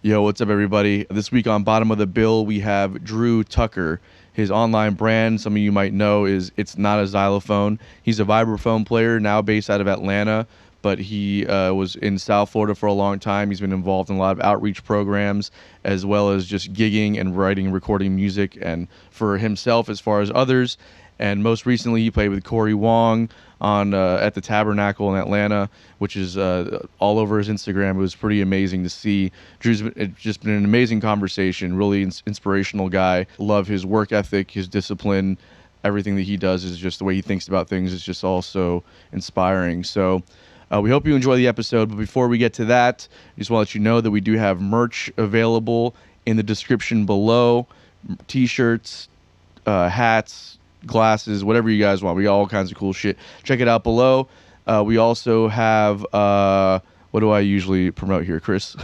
Yo, what's up, everybody? This week on Bottom of the Bill, we have Drew Tucker. His online brand, some of you might know, is It's Not a Xylophone. He's a vibraphone player now based out of Atlanta, but he was in South Florida for a long time. He's been involved in a lot of outreach programs, as well as just gigging and writing and recording music, and for himself as far as others. And most recently, he played with Corey Wong on at the Tabernacle in Atlanta, which is all over his Instagram. It was pretty amazing to see. It's just been an amazing conversation. Really inspirational guy. Love his work ethic, his discipline. Everything that he does is just the way he thinks about things is just also inspiring. So we hope you enjoy the episode. But before we get to that, I just want to let you know that we do have merch available in the description below. T-shirts, hats, glasses, whatever you guys want. We got all kinds of cool shit. Check it out below. We also have what do I usually promote here, Chris?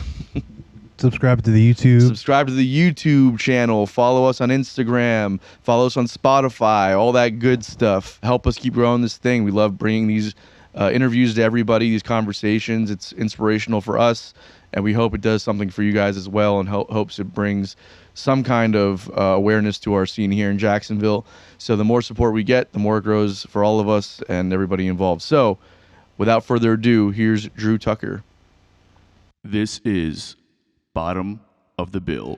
Subscribe to the YouTube. Subscribe to the YouTube channel. Follow us on Instagram. Follow us on Spotify. All that good stuff. Help us keep growing this thing. We love bringing these interviews to everybody, these conversations. It's inspirational for us, and we hope it does something for you guys as well, and hopes it brings some kind of awareness to our scene here in Jacksonville. So the more support we get, the more it grows for all of us and everybody involved. So without further ado, here's Drew Tucker. This is Bottom of the Bill.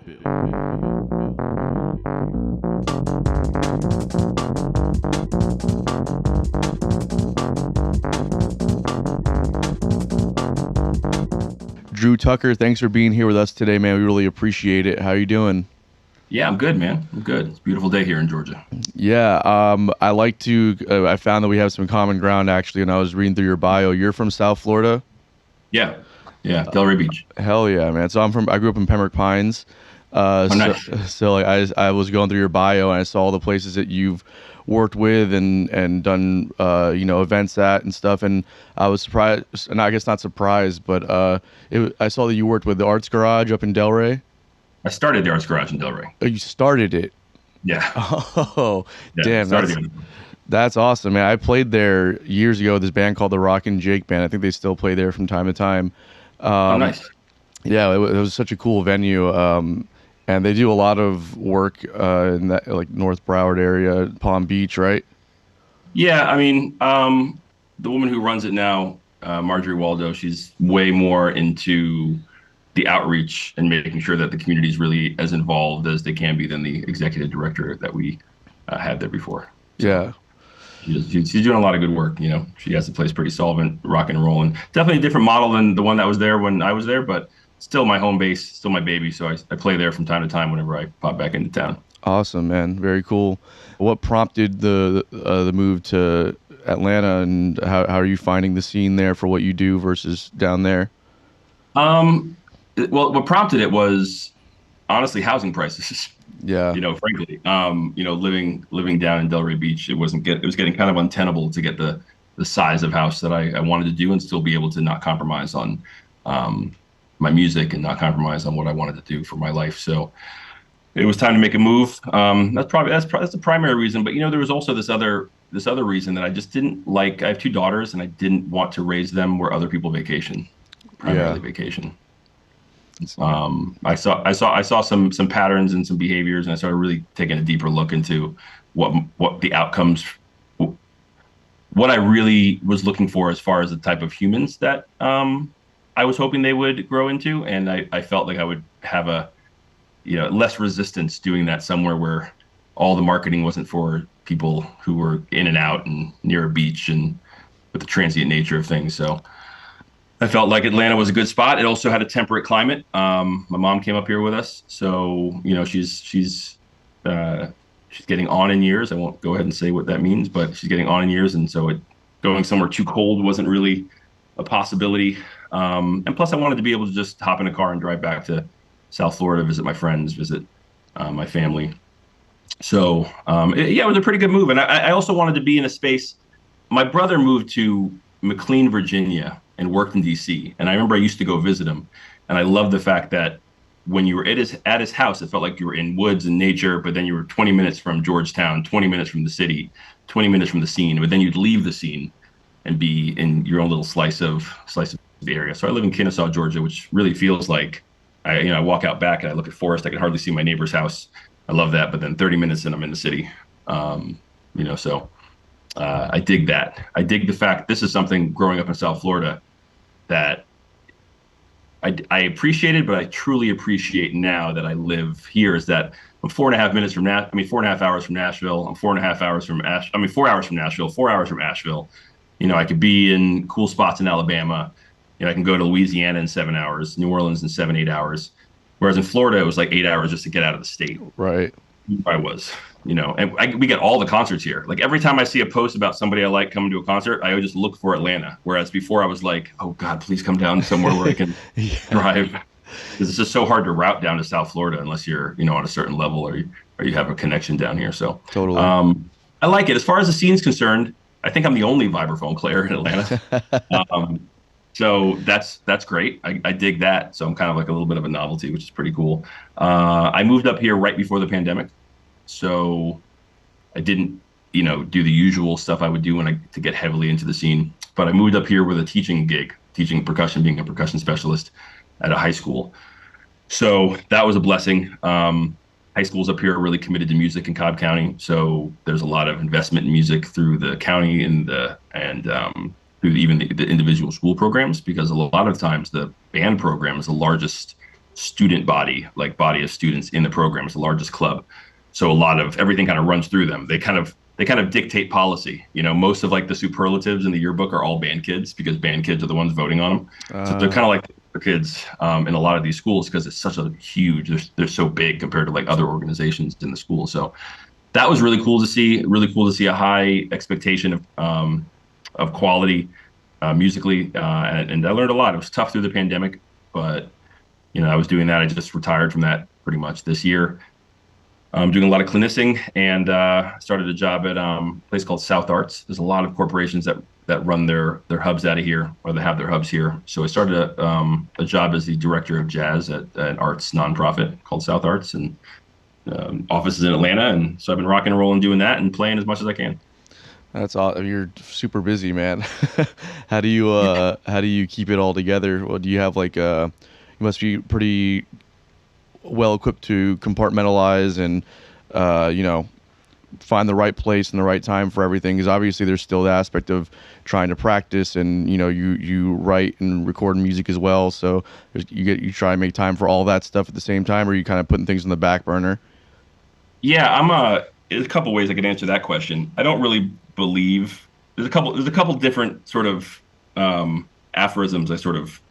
Drew Tucker, thanks for being here with us today, man. We really appreciate it. How are you doing? Yeah, I'm good, man. I'm good. It's a beautiful day here in Georgia. Yeah, I found that we have some common ground, actually, and I was reading through your bio. You're from South Florida? Yeah, Delray Beach. Hell yeah, man. So I grew up in Pembroke Pines. Nice. So like I was going through your bio, and I saw all the places that you've worked with and done events at and stuff, and I was surprised, and I guess not surprised, but I saw that you worked with the Arts Garage up in Delray. I started the Arts Garage in Delray. Oh, you started it? Yeah. Oh, yeah, damn. That's awesome, man. I played there years ago with this band called the Rock and Jake Band. I think they still play there from time to time. Nice. Yeah, it was such a cool venue. And they do a lot of work in that like North Broward area, Palm Beach, right? Yeah, I mean, the woman who runs it now, Marjorie Waldo, she's way more into the outreach and making sure that the community is really as involved as they can be than the executive director that we had there before. So yeah. She's doing a lot of good work. She has the place pretty solvent, rock and rolling. Definitely a different model than the one that was there when I was there, but still my home base, still my baby. So I play there from time to time whenever I pop back into town. Awesome, man. Very cool. What prompted the move to Atlanta, and how are you finding the scene there for what you do versus down there? Well, what prompted it was honestly housing prices. Yeah. Frankly, living down in Delray Beach, it was getting kind of untenable to get the size of house that I wanted to do and still be able to not compromise on my music and not compromise on what I wanted to do for my life. So it was time to make a move. That's the primary reason. But there was also this other reason that I just didn't like. I have two daughters, and I didn't want to raise them where other people vacation, primarily vacation. I saw some patterns and some behaviors, and I started really taking a deeper look into what the outcomes, what I really was looking for as far as the type of humans that I was hoping they would grow into, and I felt like I would have less resistance doing that somewhere where all the marketing wasn't for people who were in and out and near a beach and with the transient nature of things. So I felt like Atlanta was a good spot. It also had a temperate climate. My mom came up here with us, so she's getting on in years. I won't go ahead and say what that means, but she's getting on in years, and so going somewhere too cold wasn't really a possibility. And plus, I wanted to be able to just hop in a car and drive back to South Florida, visit my friends, visit my family. So it was a pretty good move, and I also wanted to be in a space. My brother moved to McLean, Virginia, and worked in DC. And I remember I used to go visit him, and I loved the fact that when you were at his house, it felt like you were in woods and nature, but then you were 20 minutes from Georgetown, 20 minutes from the city, 20 minutes from the scene, but then you'd leave the scene and be in your own little slice of the area. So I live in Kennesaw, Georgia, which really feels like I walk out back and I look at forest. I can hardly see my neighbor's house. I love that. But then 30 minutes and I'm in the city. So I dig that. I dig the fact this is something growing up in South Florida that I appreciated, but I truly appreciate now that I live here is that I'm 4.5 minutes from 4.5 hours from Nashville. I'm 4.5 hours from 4 hours from Nashville, 4 hours from Asheville. I could be in cool spots in Alabama. I can go to Louisiana in 7 hours, New Orleans in 7, 8 hours. Whereas in Florida, it was like 8 hours just to get out of the state. Right. I was, and we get all the concerts here. Like every time I see a post about somebody I like coming to a concert, I would just look for Atlanta. Whereas before I was like, oh God, please come down somewhere where I can drive. Because it's just so hard to route down to South Florida unless you're, on a certain level or you have a connection down here. So Totally. I like it. As far as the scene's concerned, I think I'm the only vibraphone player in Atlanta. So that's great. I dig that. So I'm kind of like a little bit of a novelty, which is pretty cool. I moved up here right before the pandemic. So I didn't, do the usual stuff I would do to get heavily into the scene. But I moved up here with a teaching gig, teaching percussion, being a percussion specialist at a high school. So that was a blessing. High schools up here are really committed to music in Cobb County. So there's a lot of investment in music through the county and through even the individual school programs, because a lot of times the band program is the largest student body of students in the program. It's the largest club. So a lot of everything kind of runs through them. They kind of dictate policy. Most of like the superlatives in the yearbook are all band kids because band kids are the ones voting on them. So they're kind of like the kids in a lot of these schools because it's such a huge, they're so big compared to like other organizations in the school. So that was really cool to see a high expectation of quality musically. And I learned a lot. It was tough through the pandemic, but I was doing that. I just retired from that pretty much this year. I'm doing a lot of clinicing and started a job at a place called South Arts. There's a lot of corporations that run their hubs out of here, or they have their hubs here. So I started a job as the director of jazz at an arts nonprofit called South Arts, and offices in Atlanta. And so I've been rocking and rolling doing that and playing as much as I can. That's awesome. You're super busy, man. How do you keep it all together? Well, do you have like you must be pretty well equipped to compartmentalize and find the right place and the right time for everything, because obviously there's still the aspect of trying to practice and you write and record music as well, so you try and make time for all that stuff at the same time, or you kind of putting things on the back burner? Yeah, there's a couple ways I could answer that question. I don't really believe there's a couple different sort of aphorisms I sort of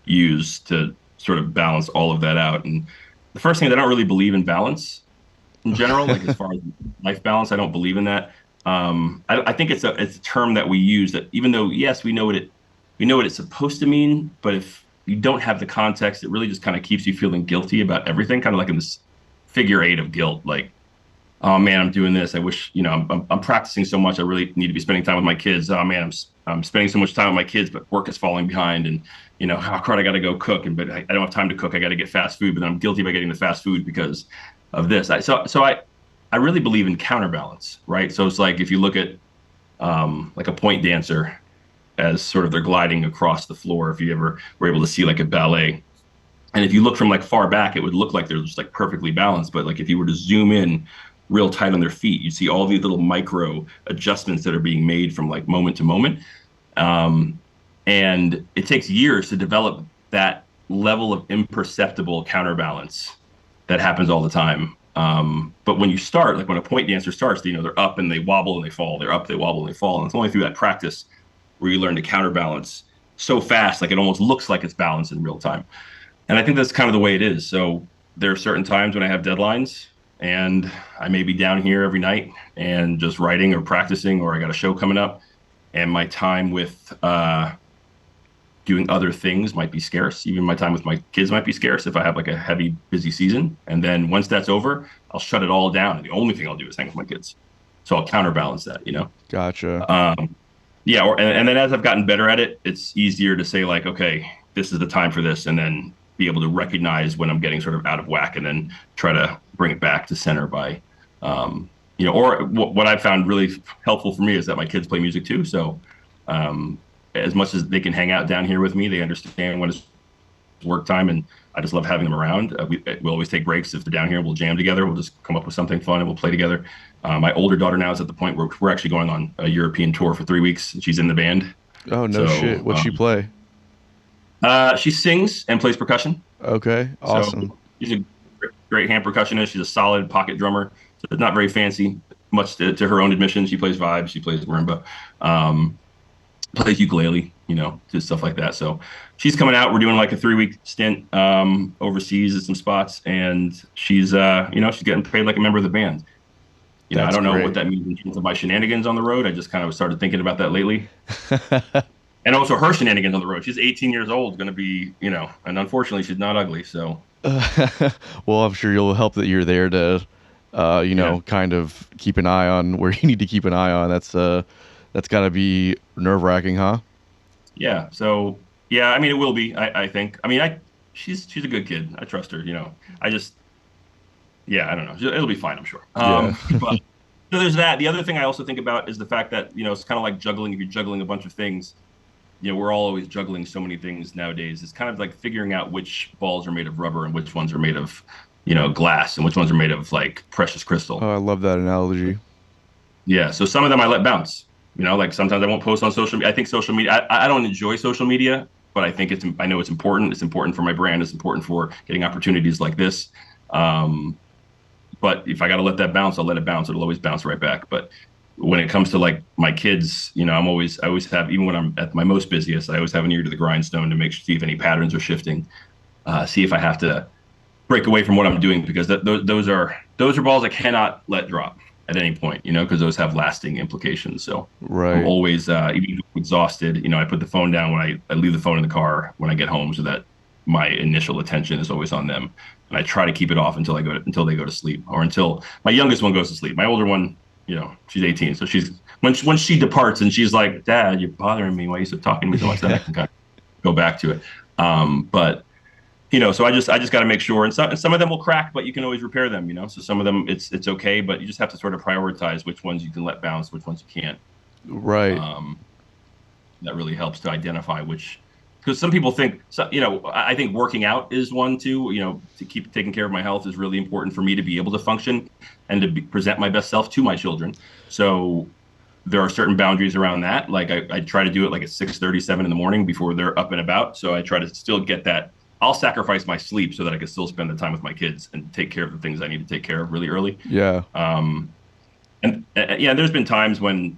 use to sort of balance all of that out. And the first thing is I don't really believe in balance in general, like as far as life balance, I don't believe in that. I think it's a term that we use that, even though yes, we know what it's supposed to mean, but if you don't have the context, it really just kind of keeps you feeling guilty about everything, kind of like in this figure eight of guilt, like, oh man, I'm doing this. I wish, I'm practicing so much. I really need to be spending time with my kids. Oh man, I'm spending so much time with my kids, but work is falling behind. And, oh crap, I got to go cook. But I don't have time to cook. I got to get fast food, but then I'm guilty by getting the fast food because of this. I really believe in counterbalance, right? So it's like, if you look at like a point dancer as sort of they're gliding across the floor, if you ever were able to see like a ballet, and if you look from like far back, it would look like they're just like perfectly balanced. But like if you were to zoom in real tight on their feet, you'd see all these little micro adjustments that are being made from like moment to moment. And it takes years to develop that level of imperceptible counterbalance that happens all the time. But when you start, like when a point dancer starts, they're up and they wobble and they fall. They're up, they wobble and they fall. And it's only through that practice where you learn to counterbalance so fast, like it almost looks like it's balanced in real time. And I think that's kind of the way it is. So there are certain times when I have deadlines and I may be down here every night and just writing or practicing, or I got a show coming up, and my time with doing other things might be scarce. Even my time with my kids might be scarce if I have like a heavy, busy season. And then once that's over, I'll shut it all down. And the only thing I'll do is hang with my kids. So I'll counterbalance that, Gotcha. Yeah. And then as I've gotten better at it, it's easier to say like, okay, this is the time for this. And then be able to recognize when I'm getting sort of out of whack and then try to bring it back to center by, or what I've found really helpful for me is that my kids play music too. So, as much as they can hang out down here with me, they understand when it's work time, and I just love having them around. We'll always take breaks if they're down here. We'll jam together. We'll just come up with something fun and we'll play together. My older daughter now is at the point where we're actually going on a European tour for 3 weeks. And she's in the band. Oh, no So shit. What'd she play? she sings and plays percussion. Okay, awesome. So she's a great hand percussionist. She's a solid pocket drummer. So it's not very fancy, much to her own admission. She plays vibes. She plays marimba, plays ukulele, just stuff like that. So she's coming out. We're doing like a 3-week stint overseas at some spots, and she's she's getting paid like a member of the band. I don't know what that means in terms of my shenanigans on the road. I just kind of started thinking about that lately. And also her shenanigans on the road. She's 18 years old, going to be, and unfortunately she's not ugly. So, well, I'm sure you'll help that you're there to, kind of keep an eye on where you need to keep an eye on. That's got to be nerve wracking, huh? Yeah. So, yeah, I mean, it will be, I think. I mean, she's a good kid. I trust her, I don't know. It'll be fine, I'm sure. Yeah. But so there's that. The other thing I also think about is the fact that, it's kind of like juggling. If you're juggling a bunch of things, we're all always juggling so many things nowadays. It's kind of like figuring out which balls are made of rubber and which ones are made of, glass and which ones are made of like precious crystal. Oh, I love that analogy. Yeah. So some of them I let bounce, like sometimes I won't post on social media. I think social media, I don't enjoy social media, but I think I know it's important. It's important for my brand. It's important for getting opportunities like this. But if I got to let that bounce, I'll let it bounce. It'll always bounce right back. But when it comes to like my kids, I always have, even when I'm at my most busiest, I always have an ear to the grindstone to see if any patterns are shifting, see if I have to break away from what I'm doing, because those are balls I cannot let drop at any point, because those have lasting implications. So right. I'm always, even exhausted, I put the phone down when I leave the phone in the car when I get home, so that my initial attention is always on them. And I try to keep it off until they go to sleep, or until my youngest one goes to sleep. My older one, she's 18, so she's when she departs and she's like, "Dad, you're bothering me. Why are you so talking to me so much?" Then I can kind of go back to it. But so I just got to make sure. And some of them will crack, but you can always repair them. So some of them it's okay, but you just have to sort of prioritize which ones you can let bounce, which ones you can't. Right. That really helps to identify which. Because some people think, I think working out is one too. To keep taking care of my health is really important for me to be able to function and to present my best self to my children. So there are certain boundaries around that. Like I try to do it like at 6:37 in the morning before they're up and about. So I try to still get that. I'll sacrifice my sleep so that I can still spend the time with my kids and take care of the things I need to take care of really early. Yeah. There's been times when.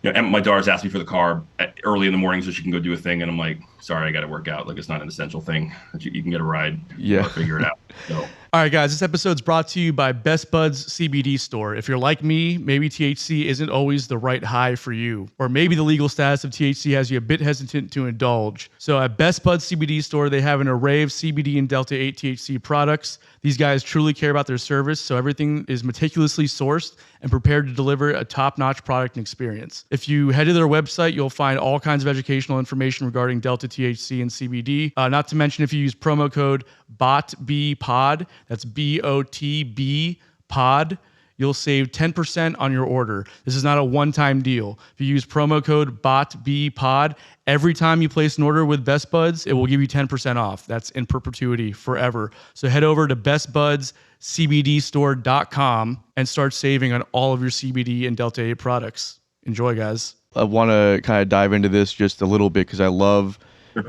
My daughter's asked me for the car early in the morning so she can go do a thing, and I'm like, sorry, I got to work out. Like, it's not an essential thing. You can get a ride. Yeah. Figure it out. So. All right, guys, this episode's brought to you by Best Buds CBD Store. If you're like me, maybe THC isn't always the right high for you, or maybe the legal status of THC has you a bit hesitant to indulge. So at Best Buds CBD Store, they have an array of CBD and Delta 8 THC products. These guys truly care about their service, so everything is meticulously sourced and prepared to deliver a top-notch product and experience. If you head to their website, you'll find all kinds of educational information regarding Delta THC and CBD. Not to mention, if you use promo code BotBPod, that's BOTB pod, you'll save 10% on your order. This is not a one-time deal. If you use promo code BotBPod, every time you place an order with Best Buds, it will give you 10% off. That's in perpetuity, forever. So head over to bestbudscbdstore.com and start saving on all of your CBD and Delta 8 products. Enjoy, guys. I want to kind of dive into this just a little bit because I love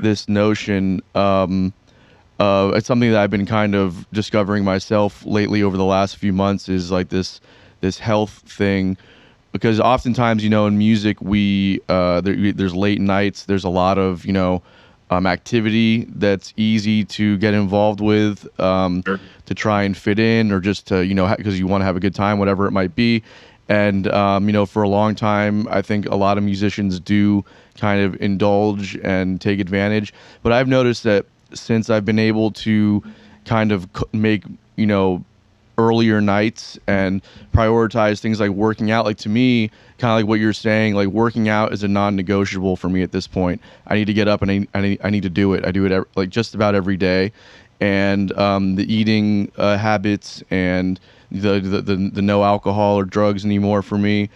this notion. It's something that I've been kind of discovering myself lately over the last few months, is like this health thing, because oftentimes, in music, there's late nights, there's a lot of, activity that's easy to get involved with, to try and fit in, or just to, because you want to have a good time, whatever it might be. And, for a long time, I think a lot of musicians do kind of indulge and take advantage. But I've noticed that since I've been able to kind of make, earlier nights and prioritize things like working out, like to me, kind of like what you're saying, like working out is a non-negotiable for me at this point. I need to get up and I need to do it. I do it like just about every day. And the eating habits and the no alcohol or drugs anymore for me,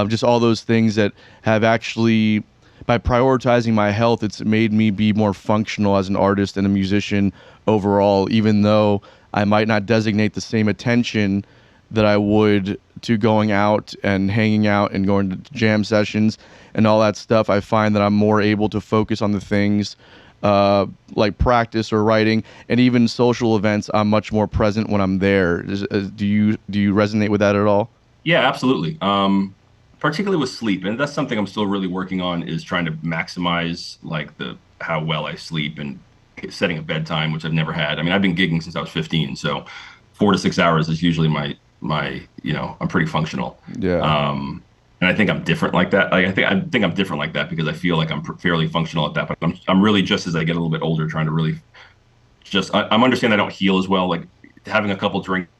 just all those things that have actually by prioritizing my health, it's made me be more functional as an artist and a musician overall, even though I might not designate the same attention that I would to going out and hanging out and going to jam sessions and all that stuff. I find that I'm more able to focus on the things like practice or writing, and even social events. I'm much more present when I'm there. Do you resonate with that at all? Yeah, absolutely. Particularly with sleep, and that's something I'm still really working on, is trying to maximize like the how well I sleep and setting a bedtime, which I've never had. I mean, I've been gigging since I was 15, so 4 to 6 hours is usually my I'm pretty functional. Yeah. And I think I'm different like that. Like I think I'm different like that because I feel like I'm fairly functional at that. But I'm really, just as I get a little bit older, trying to really I'm understanding I don't heal as well. Like having a couple drinks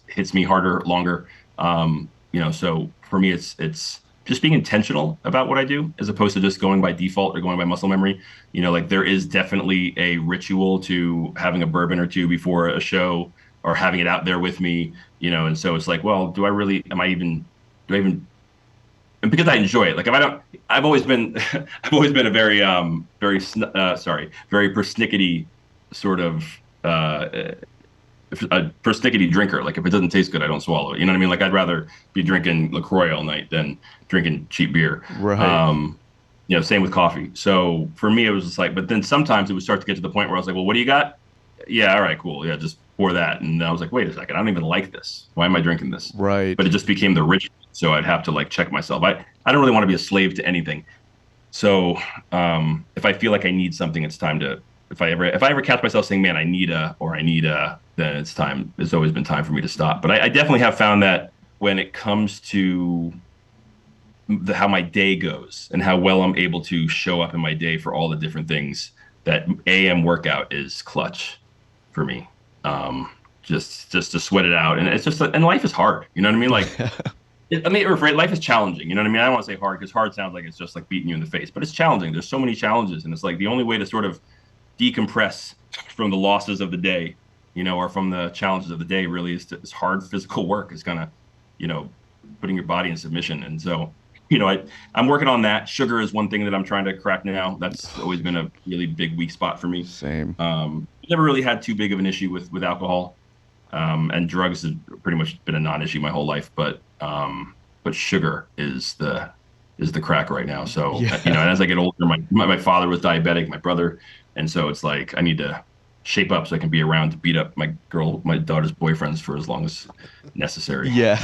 hits me harder, longer. So for me, it's just being intentional about what I do, as opposed to just going by default or going by muscle memory. Like there is definitely a ritual to having a bourbon or two before a show, or having it out there with me. And so it's like, well, do I even, and because I enjoy it. Like if I don't, I've always been, I've always been a very, very persnickety sort of, a persnickety drinker. Like if it doesn't taste good, I don't swallow it. You know what I mean? Like I'd rather be drinking LaCroix all night than drinking cheap beer. Right. Same with coffee. So for me, it was just like, but then sometimes it would start to get to the point where I was like, well, what do you got? Yeah. All right, cool. Yeah. Just pour that. And I was like, wait a second. I don't even like this. Why am I drinking this? Right. But it just became the ritual. So I'd have to like check myself. I don't really want to be a slave to anything. So if I feel like I need something, it's time to, if I ever catch myself saying, man, I need a, then it's time. It's always been time for me to stop. But I definitely have found that when it comes to how my day goes and how well I'm able to show up in my day for all the different things, that AM workout is clutch for me. Just to sweat it out. And it's just, and life is hard. You know what I mean? Like, life is challenging. You know what I mean? I don't want to say hard, because hard sounds like it's just like beating you in the face, but it's challenging. There's so many challenges, and it's like the only way to sort of decompress from the losses of the day, or from the challenges of the day, really is hard physical work. Is kind of, putting your body in submission. And so, I'm working on that. Sugar is one thing that I'm trying to crack now. That's always been a really big weak spot for me. Same. Never really had too big of an issue with alcohol, and drugs have pretty much been a non-issue my whole life. But sugar is the crack right now. So, Yeah. and as I get older, my father was diabetic, my brother. And so it's like, I need to shape up so I can be around to beat up my daughter's boyfriends for as long as necessary. Yeah.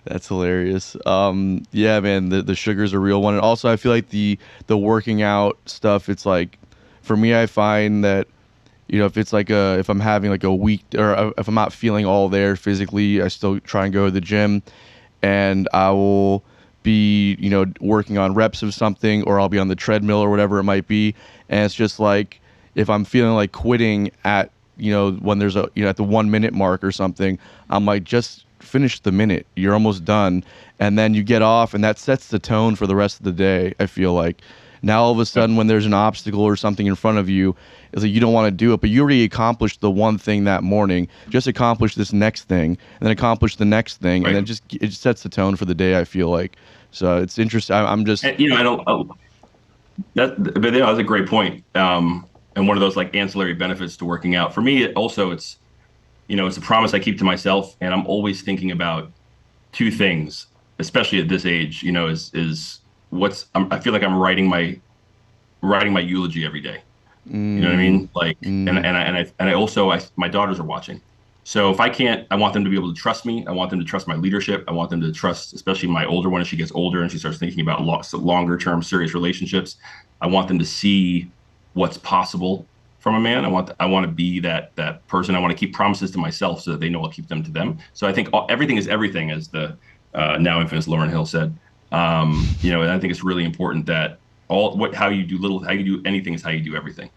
That's hilarious. Yeah, man, the sugar's a real one. And also I feel like the working out stuff, it's like, for me, I find that, if it's like if I'm having like a week, or if I'm not feeling all there physically, I still try and go to the gym, and I will be, working on reps of something, or I'll be on the treadmill or whatever it might be. And it's just like, if I'm feeling like quitting at, when there's a, at the 1 minute mark or something, I'm like, just finish the minute. You're almost done. And then you get off, and that sets the tone for the rest of the day. I feel like now all of a sudden when there's an obstacle or something in front of you, it's like you don't want to do it, but you already accomplished the one thing that morning. Just accomplish this next thing, and then accomplish the next thing. Right. And then it sets the tone for the day, I feel like. So it's interesting. I'm just, And, I don't, but that's a great point. And one of those like ancillary benefits to working out for me also, it's a promise I keep to myself, and I'm always thinking about two things, especially at this age. Is I feel like I'm writing my eulogy every day. You know what I mean? Like, and I also my daughters are watching, so if I can't, I want them to be able to trust me. I want them to trust my leadership. I want them to trust, especially my older one, as she gets older and she starts thinking about longer term serious relationships. I want them to see what's possible from a man. I want to be that person. I want to keep promises to myself so that they know I'll keep them to them. So I think everything is everything, as the now infamous Lauryn Hill said. And I think it's really important that how you do anything is how you do everything.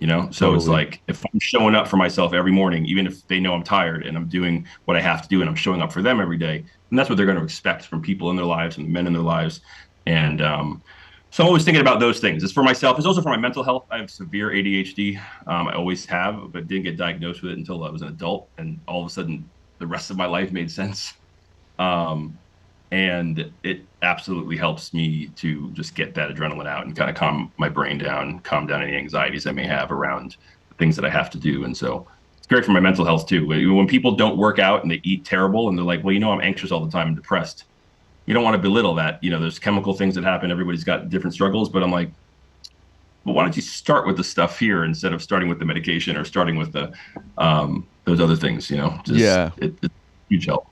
So Totally. It's like, if I'm showing up for myself every morning, even if they know I'm tired, and I'm doing what I have to do, and I'm showing up for them every day, and that's what they're going to expect from people in their lives and men in their lives. And so I'm always thinking about those things. It's for myself. It's also for my mental health. I have severe ADHD. I always have, but didn't get diagnosed with it until I was an adult, and all of a sudden the rest of my life made sense. And and it absolutely helps me to just get that adrenaline out and kind of calm my brain down, calm down any anxieties I may have around the things that I have to do. And so it's great for my mental health too. When people don't work out and they eat terrible and they're like, well, I'm anxious all the time and depressed. You don't want to belittle that. There's chemical things that happen. Everybody's got different struggles, but I'm like, well, why don't you start with the stuff here instead of starting with the medication or starting with the those other things? It's huge help.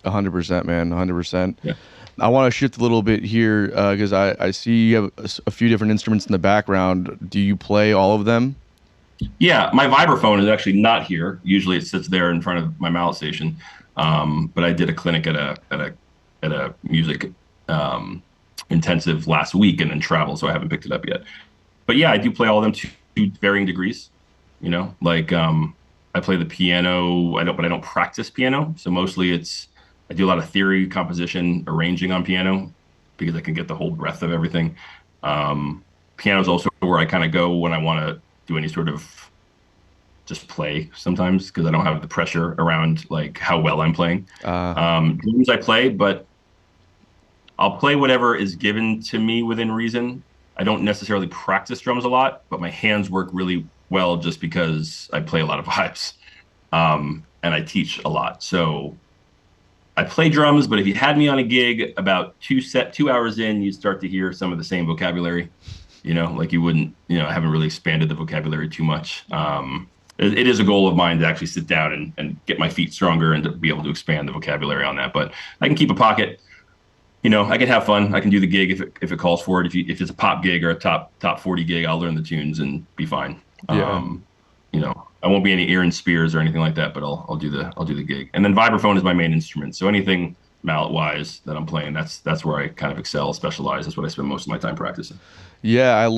100%, man. 100%. Yeah. I want to shift a little bit here because I see you have a few different instruments in the background. Do you play all of them? Yeah, my vibraphone is actually not here. Usually it sits there in front of my mallet station. But I did a clinic at a music intensive last week and then traveled, so I haven't picked it up yet. But yeah, I do play all of them to varying degrees. I play the piano. But I don't practice piano. So mostly I do a lot of theory, composition, arranging on piano because I can get the whole breadth of everything. Piano is also where I kind of go when I want to do any sort of just play sometimes because I don't have the pressure around like how well I'm playing. Drums I play, but I'll play whatever is given to me within reason. I don't necessarily practice drums a lot, but my hands work really well just because I play a lot of vibes, and I teach a lot. So I play drums, but if you had me on a gig about 2 hours in, you'd start to hear some of the same vocabulary, like you wouldn't, I haven't really expanded the vocabulary too much. It is a goal of mine to actually sit down and get my feet stronger and to be able to expand the vocabulary on that. But I can keep a pocket. I can have fun. I can do the gig if it calls for it. If it's a pop gig or a top 40 gig, I'll learn the tunes and be fine. Yeah. I won't be any Aaron Spears or anything like that, but I'll do the gig. And then vibraphone is my main instrument. So anything mallet wise that I'm playing, that's where I kind of excel, specialize. That's what I spend most of my time practicing. Yeah,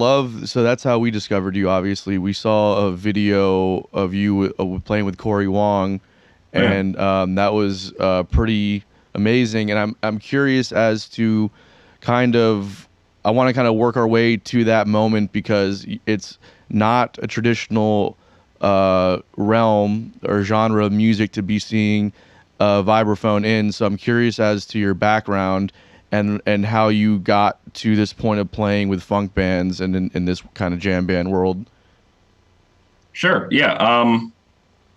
so that's how we discovered you. Obviously, we saw a video of you playing with Corey Wong, and that was pretty amazing. And I'm curious as to I want to kind of work our way to that moment because it's not a traditional realm or genre of music to be seeing a vibraphone in. So I'm curious as to your background and how you got to this point of playing with funk bands and in this kind of jam band world. Sure. Yeah.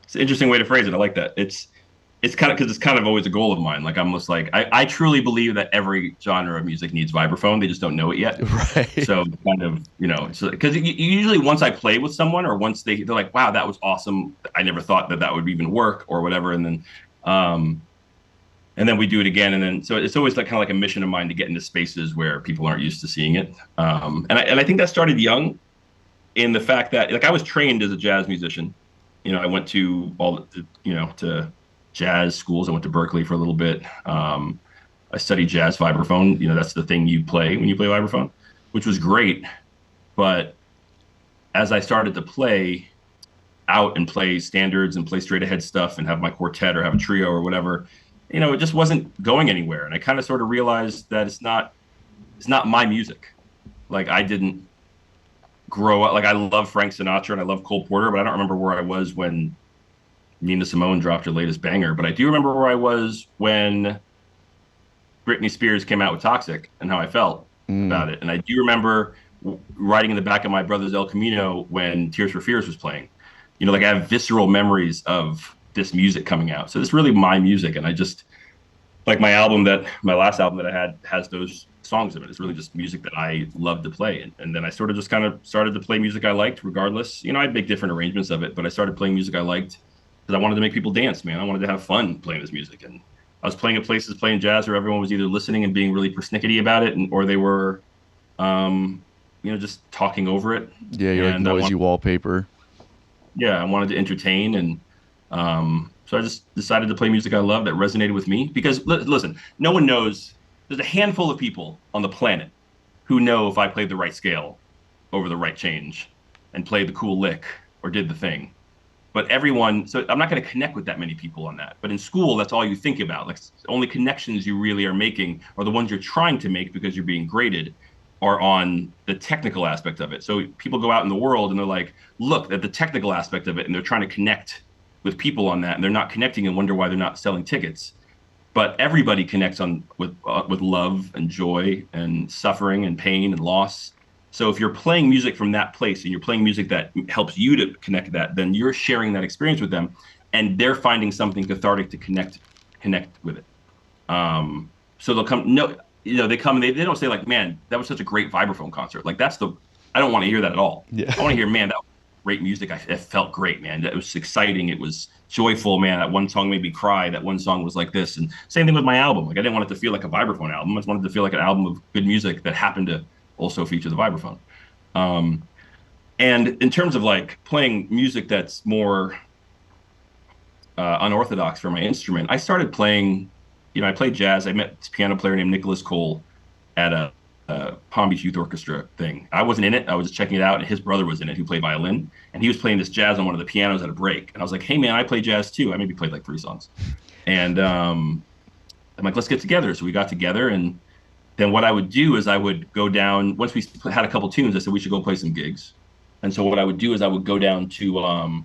It's an interesting way to phrase it. I like that. It's kind of because it's kind of always a goal of mine. Like I'm just like I truly believe that every genre of music needs vibraphone. They just don't know it yet. Right. So kind of because usually once I play with someone or once they're like, wow, that was awesome. I never thought that would even work or whatever. And then we do it again, and then so it's always like kind of like a mission of mine to get into spaces where people aren't used to seeing it. And I think that started young, in the fact that like I was trained as a jazz musician. I went to to jazz schools. I went to Berkeley for a little bit. I studied jazz vibraphone. That's the thing you play when you play vibraphone, which was great. But as I started to play out and play standards and play straight ahead stuff and have my quartet or have a trio or whatever, it just wasn't going anywhere. And I kind of sort of realized that it's not my music. Like I didn't grow up, like I love Frank Sinatra and I love Cole Porter, but I don't remember where I was when Nina Simone dropped her latest banger. But I do remember where I was when Britney Spears came out with Toxic and how I felt about it. And I do remember riding in the back of my brother's El Camino when Tears for Fears was playing. Like I have visceral memories of this music coming out. So it's really my music. And I just like my last album that I had has those songs in it. It's really just music that I love to play. And then I sort of just kind of started to play music I liked regardless. I'd make different arrangements of it, but I started playing music I liked because I wanted to make people dance, man. I wanted to have fun playing this music. And I was playing at places playing jazz where everyone was either listening and being really persnickety about it or they were, just talking over it. Yeah, you're like noisy wallpaper. Yeah, I wanted to entertain, and so I just decided to play music I love that resonated with me. Because listen, no one knows. There's a handful of people on the planet who know if I played the right scale over the right change and played the cool lick or did the thing. But so I'm not going to connect with that many people on that. But in school, that's all you think about. Like the only connections you really are making are the ones you're trying to make because you're being graded are on the technical aspect of it. So people go out in the world and they're like, look at the technical aspect of it, and they're trying to connect with people on that, and they're not connecting and wonder why they're not selling tickets. but everybody connects on with love and joy and suffering and pain and loss. So if you're playing music from that place and you're playing music that helps you to connect to that, then you're sharing that experience with them, and they're finding something cathartic to connect with it. So they'll come. No, they come and they don't say like, "Man, that was such a great vibraphone concert." Like I don't want to hear that at all. Yeah. I want to hear, "Man, that was great music. It felt great, man. It was exciting. It was joyful, man. That one song made me cry. That one song was like this." And same thing with my album. Like I didn't want it to feel like a vibraphone album. I just wanted it to feel like an album of good music that happened to also feature the vibraphone. And in terms of like playing music that's more unorthodox for my instrument, I started playing. I played jazz. I met this piano player named Nicholas Cole at a Palm Beach Youth Orchestra thing. I wasn't in it. I was just checking it out, and his brother was in it, who played violin, and he was playing this jazz on one of the pianos at a break. And I was like, "Hey, man, I play jazz too." I maybe played like 3 songs, and I'm like, "Let's get together." So we got together, and then what I would do is I would go down. Once we had a couple tunes, I said we should go play some gigs. And so what I would do is I would go down to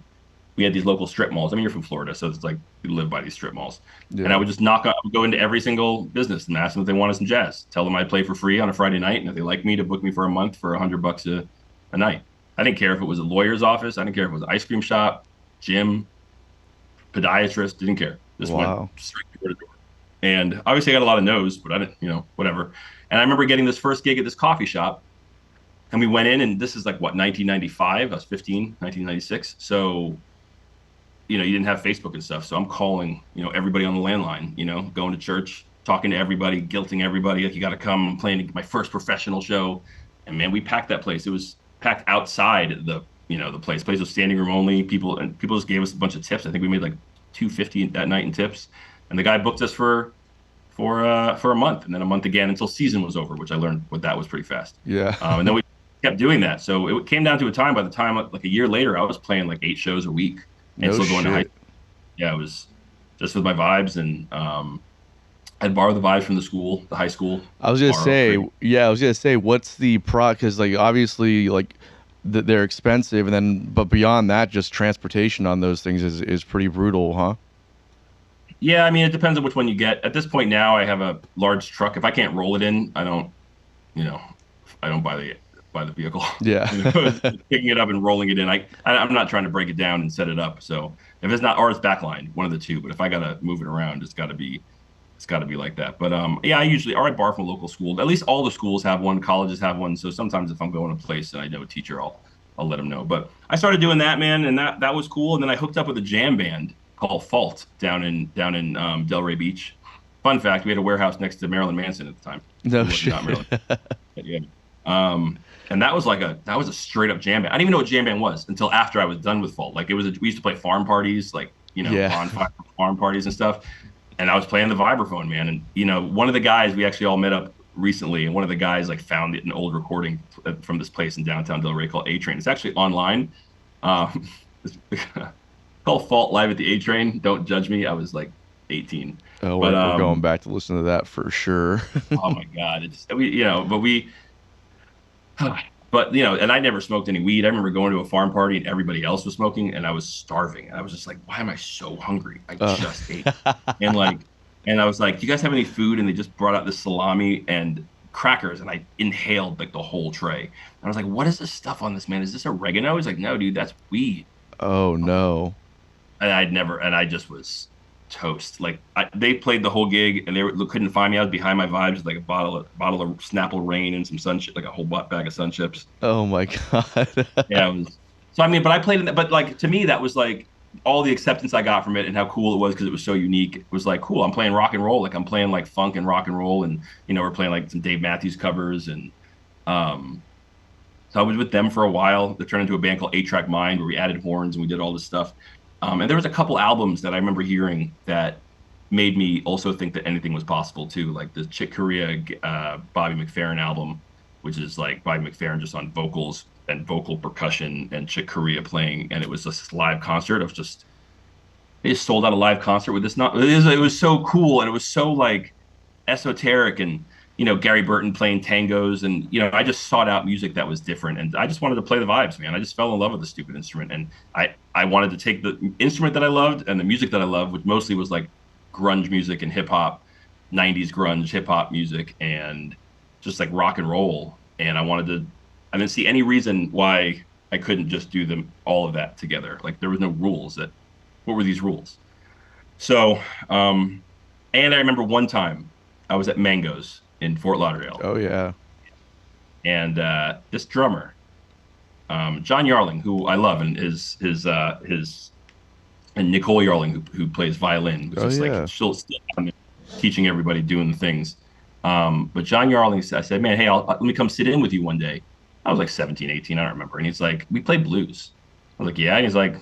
we had these local strip malls. I mean, you're from Florida, so it's like you live by these strip malls. Yeah. And I would just I would go into every single business and ask them if they wanted some jazz. Tell them I'd play for free on a Friday night, and if they like me, to book me for a month for $100 a night. I didn't care if it was a lawyer's office. I didn't care if it was an ice cream shop, gym, podiatrist. Didn't care. Just went straight door to door. And obviously I got a lot of no's, but I didn't, whatever. And I remember getting this first gig at this coffee shop, and we went in, and this is like, what, 1995? I was 15, 1996. So, you didn't have Facebook and stuff. So I'm calling, everybody on the landline, going to church, talking to everybody, guilting everybody. Like, you got to come. I'm playing my first professional show. And man, we packed that place. It was packed outside the place. The place was standing room only. People just gave us a bunch of tips. I think we made like $250 that night in tips. And the guy booked us for a month, and then a month again until season was over, which I learned what that was pretty fast. Yeah. And then we kept doing that. So it came down to a time, by the time like a year later, I was playing like 8 shows a week and still going to high school. Yeah, it was just with my vibes, and I'd borrow the vibes from the high school. I was gonna say, what's the because like obviously like they're expensive, and then but beyond that, just transportation on those things is pretty brutal, huh? Yeah, I mean, it depends on which one you get. At this point now, I have a large truck. If I can't roll it in, I don't buy the vehicle. Yeah. Picking it up and rolling it in. I'm not trying to break it down and set it up. So if it's not, or it's backlined, one of the two. But if I gotta move it around, it's gotta be like that. But yeah, I borrow from a local school. At least all the schools have one, colleges have one. So sometimes if I'm going to a place and I know a teacher, I'll let them know. But I started doing that, man, and that was cool. And then I hooked up with a jam band called Fault down in Delray Beach. Fun fact: we had a warehouse next to Marilyn Manson at the time. No shit. Not Marilyn. Yeah. And that was a straight up jam band. I didn't even know what jam band was until after I was done with Fault. Like we used to play farm parties, like bonfire farm parties and stuff. And I was playing the vibraphone, man. And one of the guys, we actually all met up recently, and one of the guys like found an old recording from this place in downtown Delray called A Train. It's actually online. It's called Fault Live at the A Train. Don't judge me. I was like 18. Oh, we're going back to listen to that for sure. Oh my God. And I never smoked any weed. I remember going to a farm party and everybody else was smoking, and I was starving. And I was just like, why am I so hungry? I just ate. And I was like, do you guys have any food? And they just brought out this salami and crackers, and I inhaled like the whole tray. And I was like, what is this stuff on this, man? Is this oregano? He's like, no, dude, that's weed. Oh no. And I just was toast. Like they played the whole gig, and they couldn't find me. I was behind my vibes with like a bottle of Snapple Rain and some like a whole bag of Sun Chips. Oh my God. Yeah, it was. So I mean, but I played in that. But like to me, that was like all the acceptance I got from it, and how cool it was because it was so unique. It was like, cool, I'm playing rock and roll. Like I'm playing like funk and rock and roll, and we're playing like some Dave Matthews covers, and so I was with them for a while. They turned into a band called 8-Track Mind, where we added horns and we did all this stuff. And there was a couple albums that I remember hearing that made me also think that anything was possible too, like the Chick Corea Bobby McFerrin album, which is like Bobby McFerrin just on vocals and vocal percussion, and Chick Corea playing, and it was just this live concert. They just sold out a live concert with this. It was so cool, and it was so like esoteric, and Gary Burton playing tangos, and I just sought out music that was different, and I just wanted to play the vibes, man. I just fell in love with the stupid instrument, and I wanted to take the instrument that I loved and the music that I loved, which mostly was like grunge music and hip hop, 90s grunge hip hop music, and just like rock and roll. And I didn't see any reason why I couldn't just do all of that together. Like there was no rules. What were these rules? So, and I remember one time I was at Mango's in Fort Lauderdale. Oh yeah. And this drummer, John Yarling, who I love, and and Nicole Yarling, who plays violin, was just like still teaching everybody doing the things. But John Yarling, I said, man, hey, let me come sit in with you one day. I was like 17, 18, I don't remember. And he's like, we play blues. I was like, yeah. And he's like,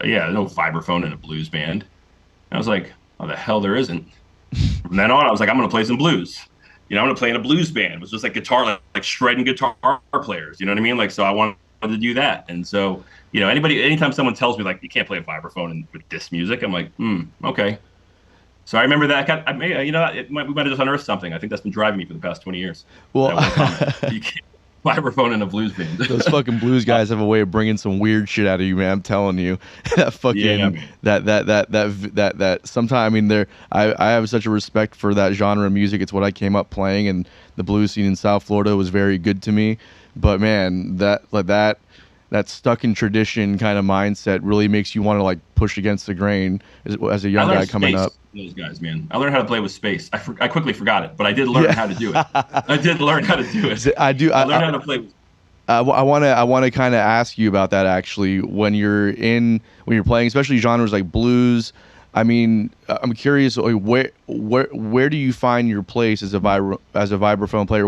yeah, there's no vibraphone in a blues band. And I was like, oh, the hell there isn't. From then on, I was like, I'm going to play some blues. I'm going to play in a blues band. It was just like guitar, like shredding guitar players. You know what I mean? Like, so I wanted to do that. And so, anytime someone tells me like, you can't play a vibraphone with this music, I'm like, okay. So I remember that. We might have just unearthed something. I think that's been driving me for the past 20 years. Well, you can't vibraphone in a blues band. Those fucking blues guys have a way of bringing some weird shit out of you, man. I'm telling you, that fucking that sometiime. I mean, I have such a respect for that genre of music. It's what I came up playing, and the blues scene in South Florida was very good to me. But man, that stuck in tradition kind of mindset really makes you want to like push against the grain as a young guy coming up. Those guys, man. I learned how to play with space. I quickly forgot it, but I did learn how to do it. I did learn how to do it. I learned how to play with I want to kind of ask you about that actually. When you're playing, especially genres like blues, I mean, I'm curious, like, where do you find your place as a vibraphone player?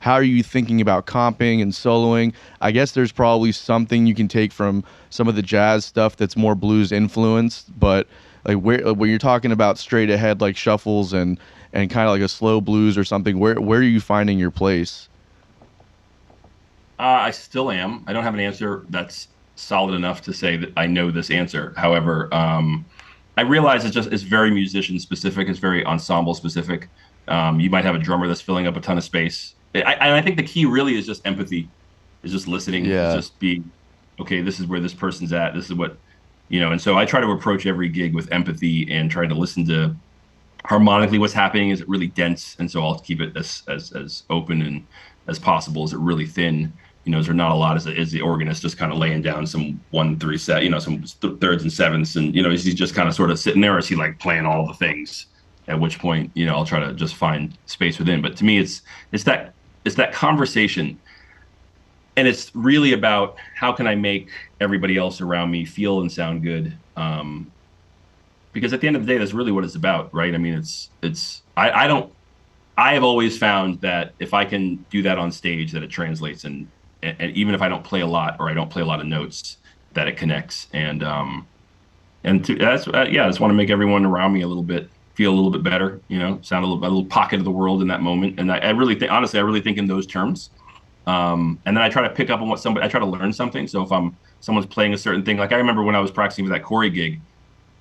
How are you thinking about comping and soloing? I guess there's probably something you can take from some of the jazz stuff that's more blues influenced, but like when you're talking about straight ahead like shuffles and kind of like a slow blues or something, where are you finding your place? I still am. I don't have an answer that's solid enough to say that I know this answer. However, I realize it's very musician specific. It's very ensemble specific. You might have a drummer that's filling up a ton of space. I think the key really is just empathy. Is just listening. Yeah. Just being, okay, this is where this person's at. This is what, and so I try to approach every gig with empathy and try to listen to harmonically what's happening. Is it really dense? And so I'll keep it as open and as possible. Is it really thin? Is there not a lot? Is the organist just kind of laying down some 1-3 set, some thirds and sevenths, and is he just kind of sort of sitting there, or is he like playing all the things? At which point, I'll try to just find space within. But to me, it's that conversation, and it's really about how can I make everybody else around me feel and sound good. Because at the end of the day, that's really what it's about, right? I mean, I have always found that if I can do that on stage, that it translates, and even if I don't play a lot or I don't play a lot of notes, that it connects. And I just want to make everyone around me feel a little bit better, sound a little pocket of the world in that moment. And I really think, honestly, I really think in those terms. And then I try to pick up on I try to learn something. So if someone's playing a certain thing, like I remember when I was practicing for that Corey gig,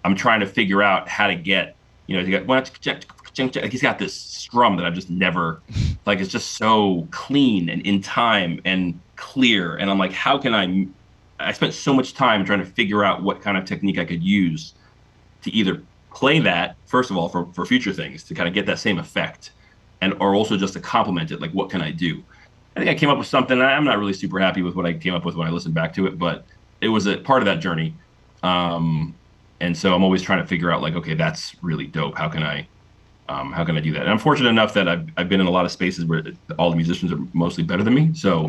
I'm trying to figure out how to get, he's got this strum that I've just never, like, it's just so clean and in time and clear. And I'm like, how can I spent so much time trying to figure out what kind of technique I could use to either play that, first of all, for future things, to kind of get that same effect, or also just to complement it. Like, what can I do? I think I came up with something. I'm not really super happy with what I came up with when I listened back to it, but it was a part of that journey. And so I'm always trying to figure out, like, okay, that's really dope. How can I do that? And I'm fortunate enough that I've been in a lot of spaces where all the musicians are mostly better than me. So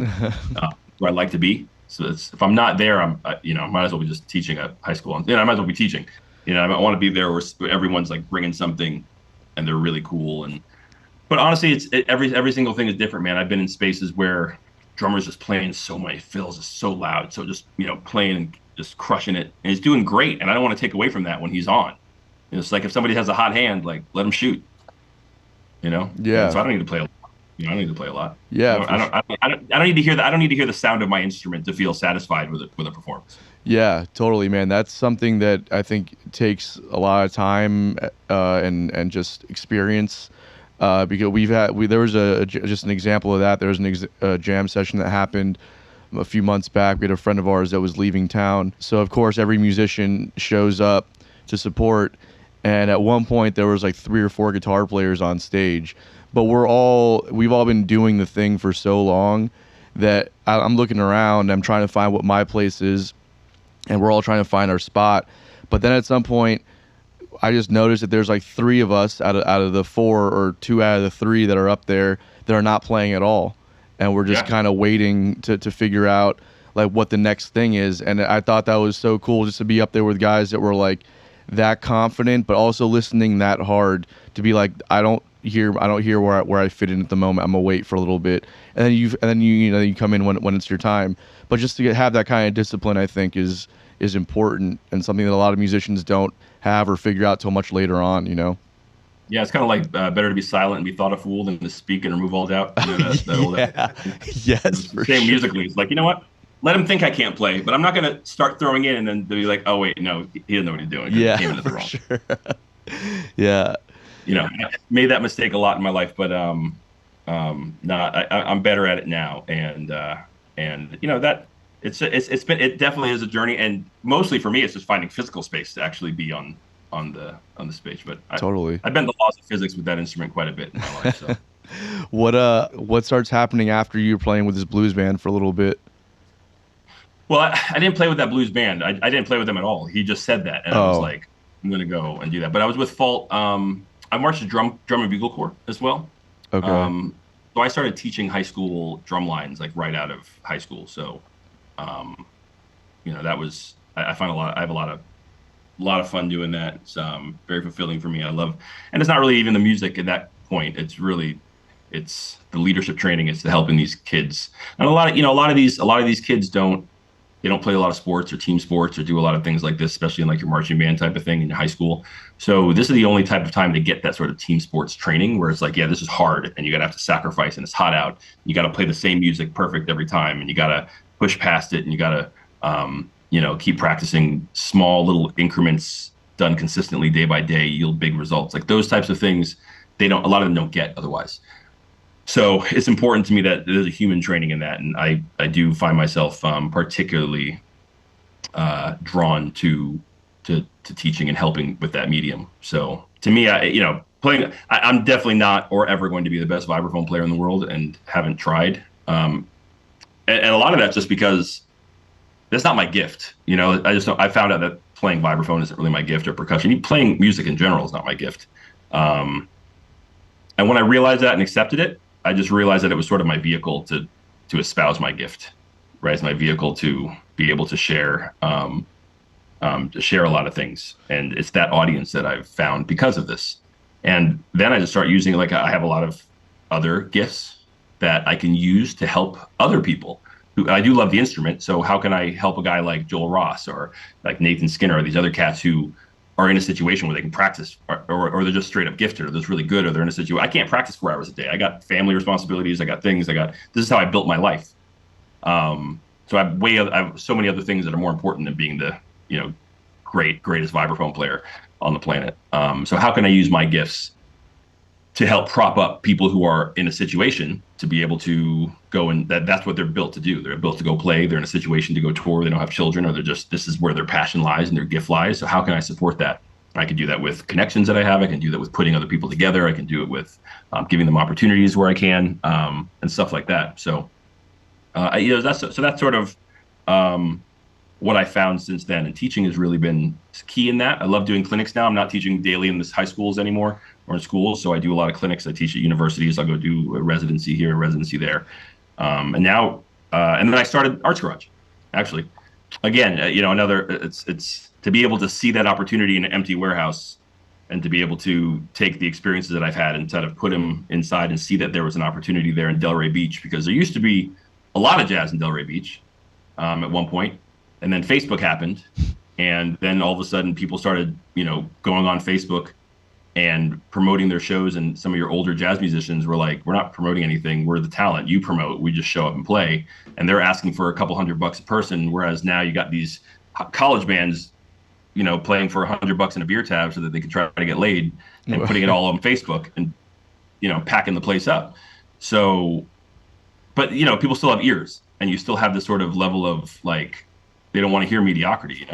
where I like to be. So if I'm not there, might as well be just teaching at high school. I might as well be teaching. I want to be there where everyone's like bringing something, and they're really cool. But honestly, every single thing is different, man. I've been in spaces where drummers just playing so many fills, is so loud, so just playing and just crushing it, and he's doing great. And I don't want to take away from that when he's on. It's like if somebody has a hot hand, like, let him shoot. Yeah. And so I don't need to play a lot. I don't need to play a lot. Yeah. I don't need to hear that. I don't need to hear the sound of my instrument to feel satisfied with a performance. Yeah, totally, man. That's something that I think takes a lot of time and just experience. Because there was just an example of that. There was a jam session that happened a few months back. We had a friend of ours that was leaving town. So of course every musician shows up to support. And at one point there was like 3 or 4 guitar players on stage, but we've all been doing the thing for so long that I'm looking around, I'm trying to find what my place is, and we're all trying to find our spot. But then at some point I just noticed that there's like 3 of us out of the 4, or 2 out of the 3 that are up there that are not playing at all, and we're just kind of waiting to figure out like what the next thing is. And I thought that was so cool just to be up there with guys that were like that confident, but also listening that hard to be like, I don't hear where I fit in at the moment. I'm gonna wait for a little bit, and then you come in when it's your time. But just to have that kind of discipline, I think is important, and something that a lot of musicians don't have or figure out till much later on. Yeah, it's kind of like better to be silent and be thought a fool than to speak and remove all doubt. Yes, for same sure. musically. It's like, you know what? Let him think I can't play, but I'm not going to start throwing in and then be like, oh, wait, no, he doesn't know what he's doing. Yeah, he came in at the for wrong. sure. Yeah. I made that mistake a lot in my life, but I'm better at it now. And that it definitely is a journey. And mostly for me, it's just finding physical space to actually be on the stage. But Totally. I bend the laws of physics with that instrument quite a bit in my life. So. What starts happening after you're playing with this blues band for a little bit? Well, I didn't play with that blues band. I didn't play with them at all. He just said that, and I was like, I'm gonna go and do that. But I was with Fault. I marched a drum and bugle corps as well. Okay. So I started teaching high school drum lines like right out of high school. So, that was I find I have a lot of fun doing that. It's very fulfilling for me. I love, and it's not really even the music at that point. It's the leadership training. It's the helping these kids. And a lot of these kids don't play a lot of sports or team sports or do a lot of things like this, especially in like your marching band type of thing in high school. So this is the only type of time to get that sort of team sports training where it's like, yeah, this is hard and you gotta have to sacrifice and it's hot out. You gotta play the same music perfect every time and you gotta push past it and you gotta keep practicing small little increments done consistently day by day, yield big results. Like those types of things, a lot of them don't get otherwise. So it's important to me that there's a human training in that, and I do find myself particularly drawn to teaching and helping with that medium. So to me, playing, I'm definitely not or ever going to be the best vibraphone player in the world, and haven't tried. And a lot of that's just because that's not my gift. I found out that playing vibraphone isn't really my gift, or percussion. Playing music in general is not my gift. And when I realized that and accepted it, I just realized that it was sort of my vehicle to espouse my gift, right? It's my vehicle to be able to share a lot of things. And it's that audience that I've found because of this. And then I just start using, like, I have a lot of other gifts that I can use to help other people. I do love the instrument. So how can I help a guy like Joel Ross or like Nathan Skinner or these other cats who are in a situation where they can practice, or they're just straight up gifted, or they're really good, or they're in a situation. I can't practice 4 hours a day. I got family responsibilities. I got things. This is how I built my life. So I have so many other things that are more important than being the, greatest vibraphone player on the planet. So how can I use my gifts to help prop up people who are in a situation to be able to go, and that's what they're built to do. They're built to go play. They're in a situation to go tour. They don't have children, or this is where their passion lies and their gift lies. So how can I support that? I can do that with connections that I have. I can do that with putting other people together. I can do it with giving them opportunities where I can, and stuff like that. So, that's sort of what I found since then. And teaching has really been key in that. I love doing clinics now. I'm not teaching daily in this high schools anymore, or in schools. So I do a lot of clinics. I teach at universities. I'll go do a residency here, a residency there. And now, and then I started Arts Garage, actually. Again, it's to be able to see that opportunity in an empty warehouse, and to be able to take the experiences that I've had and sort of put them inside and see that there was an opportunity there in Delray Beach, because there used to be a lot of jazz in Delray Beach at one point. And then Facebook happened. And then all of a sudden people started, going on Facebook and promoting their shows. And some of your older jazz musicians were like, we're not promoting anything. We're the talent. You promote. We just show up and play. And they're asking for a couple $100 a person. Whereas now you got these college bands, playing for $100 in a beer tab so that they can try to get laid, and putting it all on Facebook and, packing the place up. So, but, people still have ears, and you still have this sort of level of like, they don't want to hear mediocrity,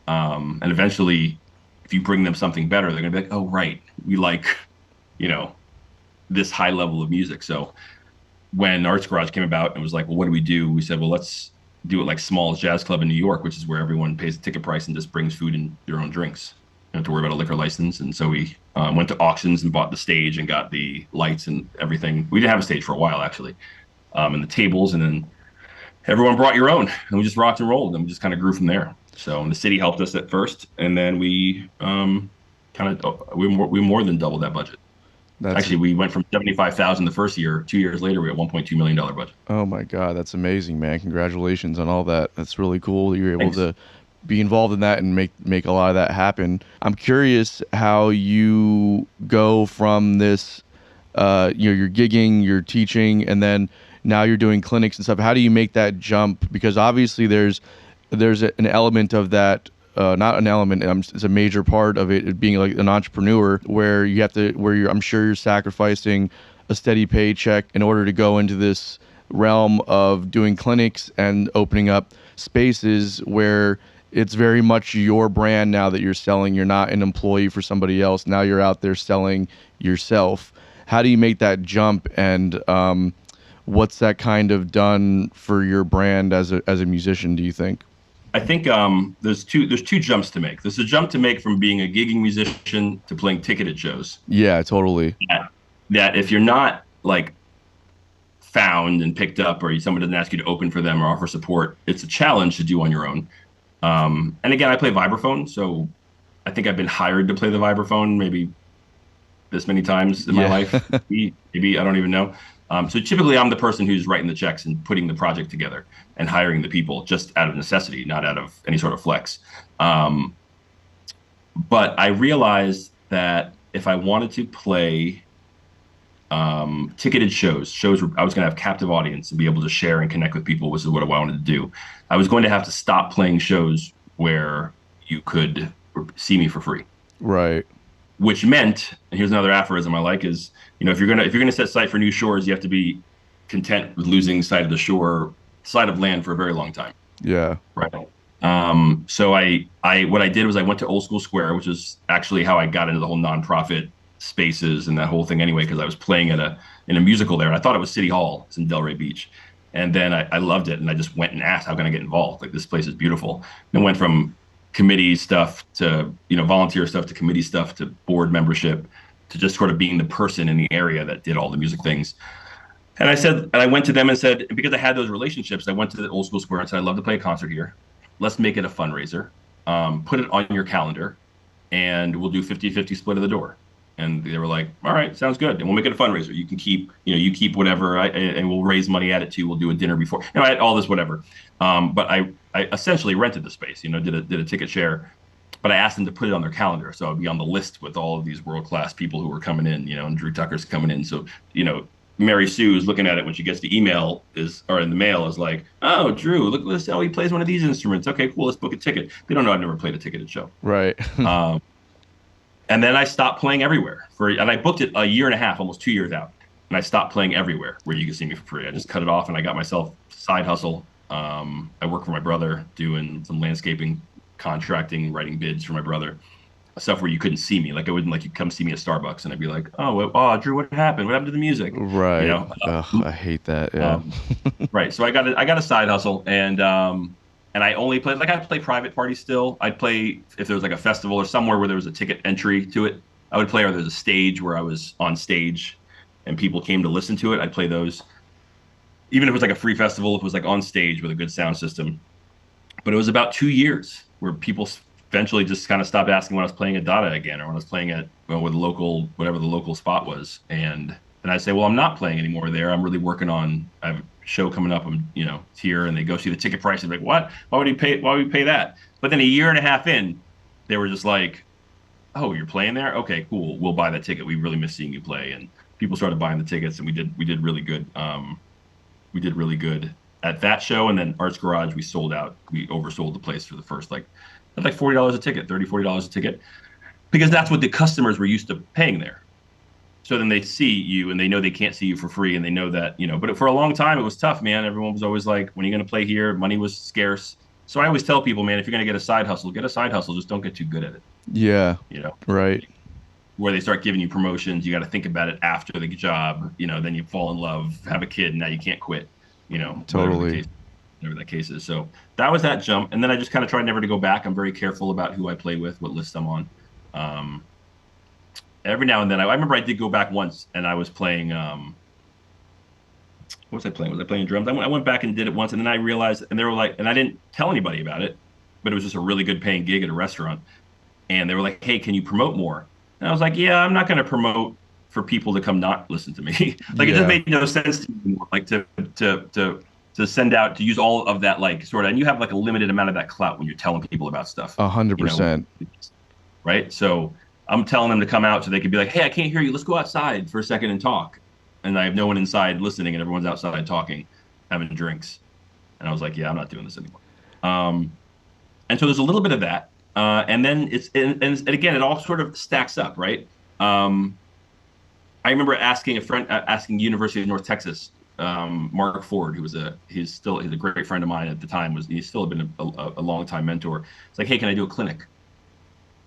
and eventually if you bring them something better, they're gonna be like, oh right, we like, you know, this high level of music. So when Arts Garage came about and was like, well, what do we do? We said, well, let's do it like Small's Jazz Club in New York, which is where everyone pays the ticket price and just brings food and their own drinks. You don't have to worry about a liquor license. And so we went to auctions and bought the stage and got the lights and everything. We didn't have a stage for a while, actually, and the tables. And then everyone brought your own, and we just rocked and rolled, and we just kind of grew from there. So the city helped us at first, and then we we more than doubled that budget. Actually, we went from 75,000 the first year. 2 years later, we had $1.2 million budget. Oh my God, that's amazing, man! Congratulations on all that. That's really cool. You're able to be involved in that and make a lot of that happen. I'm curious how you go from this, you're gigging, you're teaching, and then now you're doing clinics and stuff. How do you make that jump? Because obviously there's an element of that. Not an element. It's a major part of it being like an entrepreneur, where you have to, I'm sure you're sacrificing a steady paycheck in order to go into this realm of doing clinics and opening up spaces where it's very much your brand now that you're selling. You're not an employee for somebody else. Now you're out there selling yourself. How do you make that jump, and what's that kind of done for your brand as a musician, do you think? I think there's two jumps to make. There's a jump to make from being a gigging musician to playing ticketed shows. Yeah, totally. That if you're not like found and picked up, or someone doesn't ask you to open for them or offer support, it's a challenge to do on your own. And again, I play vibraphone, so I think I've been hired to play the vibraphone maybe this many times in my life. Maybe I don't even know. So typically I'm the person who's writing the checks and putting the project together and hiring the people just out of necessity, not out of any sort of flex. But I realized that if I wanted to play ticketed shows where I was going to have captive audience and be able to share and connect with people, which is what I wanted to do, I was going to have to stop playing shows where you could see me for free. Right. Which meant, and here's another aphorism I like, is, if you're gonna set sight for new shores, you have to be content with losing sight of the shore, sight of land for a very long time. Yeah. Right. So what I did was I went to Old School Square, which is actually how I got into the whole nonprofit spaces and that whole thing anyway, because I was playing in a musical there, and I thought it was City Hall. It's in Delray Beach. And then I loved it, and I just went and asked, how can I get involved? Like, this place is beautiful. And went from committee stuff to volunteer stuff to committee stuff to board membership to just sort of being the person in the area that did all the music things. And I went to them and said, because I had those relationships, I went to the Old School Square and said, I'd love to play a concert here. Let's make it a fundraiser. Put it on your calendar, and we'll do 50-50 split of the door. And they were like, all right, sounds good. And we'll make it a fundraiser. You can keep, you keep whatever, and we'll raise money at it too. We'll do a dinner before. I had all this whatever. But I essentially rented the space, did a ticket share. But I asked them to put it on their calendar, so I'd be on the list with all of these world-class people who were coming in, and Drew Tucker's coming in. So, Mary Sue's looking at it when she gets the email or in the mail is like, oh, Drew, look, this, he plays one of these instruments. Okay, cool, let's book a ticket. They don't know I've never played a ticketed show. Right. And then I stopped playing everywhere and I booked it a year and a half, almost 2 years out. And I stopped playing everywhere where you could see me for free. I just cut it off, and I got myself a side hustle. I work for my brother doing some landscaping, contracting, writing bids for my brother, stuff where you couldn't see me. Like, I wouldn't, like, you come see me at Starbucks and I'd be like, oh, Drew, what happened? What happened to the music? Right. I hate that. Yeah. Right. So I got a side hustle, and I only played, like, I'd play private parties still. I'd play if there was like a festival or somewhere where there was a ticket entry to it. I would play, or there's a stage where I was on stage and people came to listen to it. I'd play those. Even if it was like a free festival, if it was like on stage with a good sound system. But it was about 2 years where people eventually just kind of stopped asking when I was playing at Dada again, or when I was playing at with whatever the local spot was. And I'd say, well, I'm not playing anymore there. I'm really working on, I have a show coming up, I'm, here, and they go see the ticket price and be like, what? Why would we pay that? But then a year and a half in, they were just like, oh, you're playing there? Okay, cool. We'll buy that ticket. We really miss seeing you play. And people started buying the tickets, and we did really good. We did really good at that show. And then Arts Garage, we sold out. We oversold the place for the first, like $40 a ticket, $40 a ticket, because that's what the customers were used to paying there. So then they see you, and they know they can't see you for free, and they know that, but for a long time it was tough, man. Everyone was always like, when are you going to play here? Money was scarce. So I always tell people, man, if you're going to get a side hustle, get a side hustle. Just don't get too good at it. Yeah. You know, Right. where they start giving you promotions, you got to think about it after the job. You know, then you fall in love, have a kid, and now you can't quit. You know, Totally. whatever that case is. So that was that jump, and then I just kind of tried never to go back. I'm very careful about who I play with, what list I'm on. Every now and then, I remember I did go back once, and I was playing. What was I playing? Was I playing drums? I went back and did it once, and then I realized, and they were like, and I didn't tell anybody about it, but it was just a really good paying gig at a restaurant, and they were like, "Hey, can you promote more?" And I was like, "Yeah, I'm not going to promote for people to come not listen to me." Like it just made no sense to me anymore. Like to send out, to use all of that, like sort of, and you have like a limited amount of that clout when you're telling people about stuff. 100%. Right? So I'm telling them to come out so they could be like, "Hey, I can't hear you. Let's go outside for a second and talk." And I have no one inside listening, and everyone's outside talking, having drinks. And I was like, "Yeah, I'm not doing this anymore." And so there's a little bit of that, and then and again, it all sort of stacks up, right? I remember asking a friend, asking University of North Texas, Mark Ford, he's a great friend of mine at the time, he's still been a long time mentor. It's like, "Hey, can I do a clinic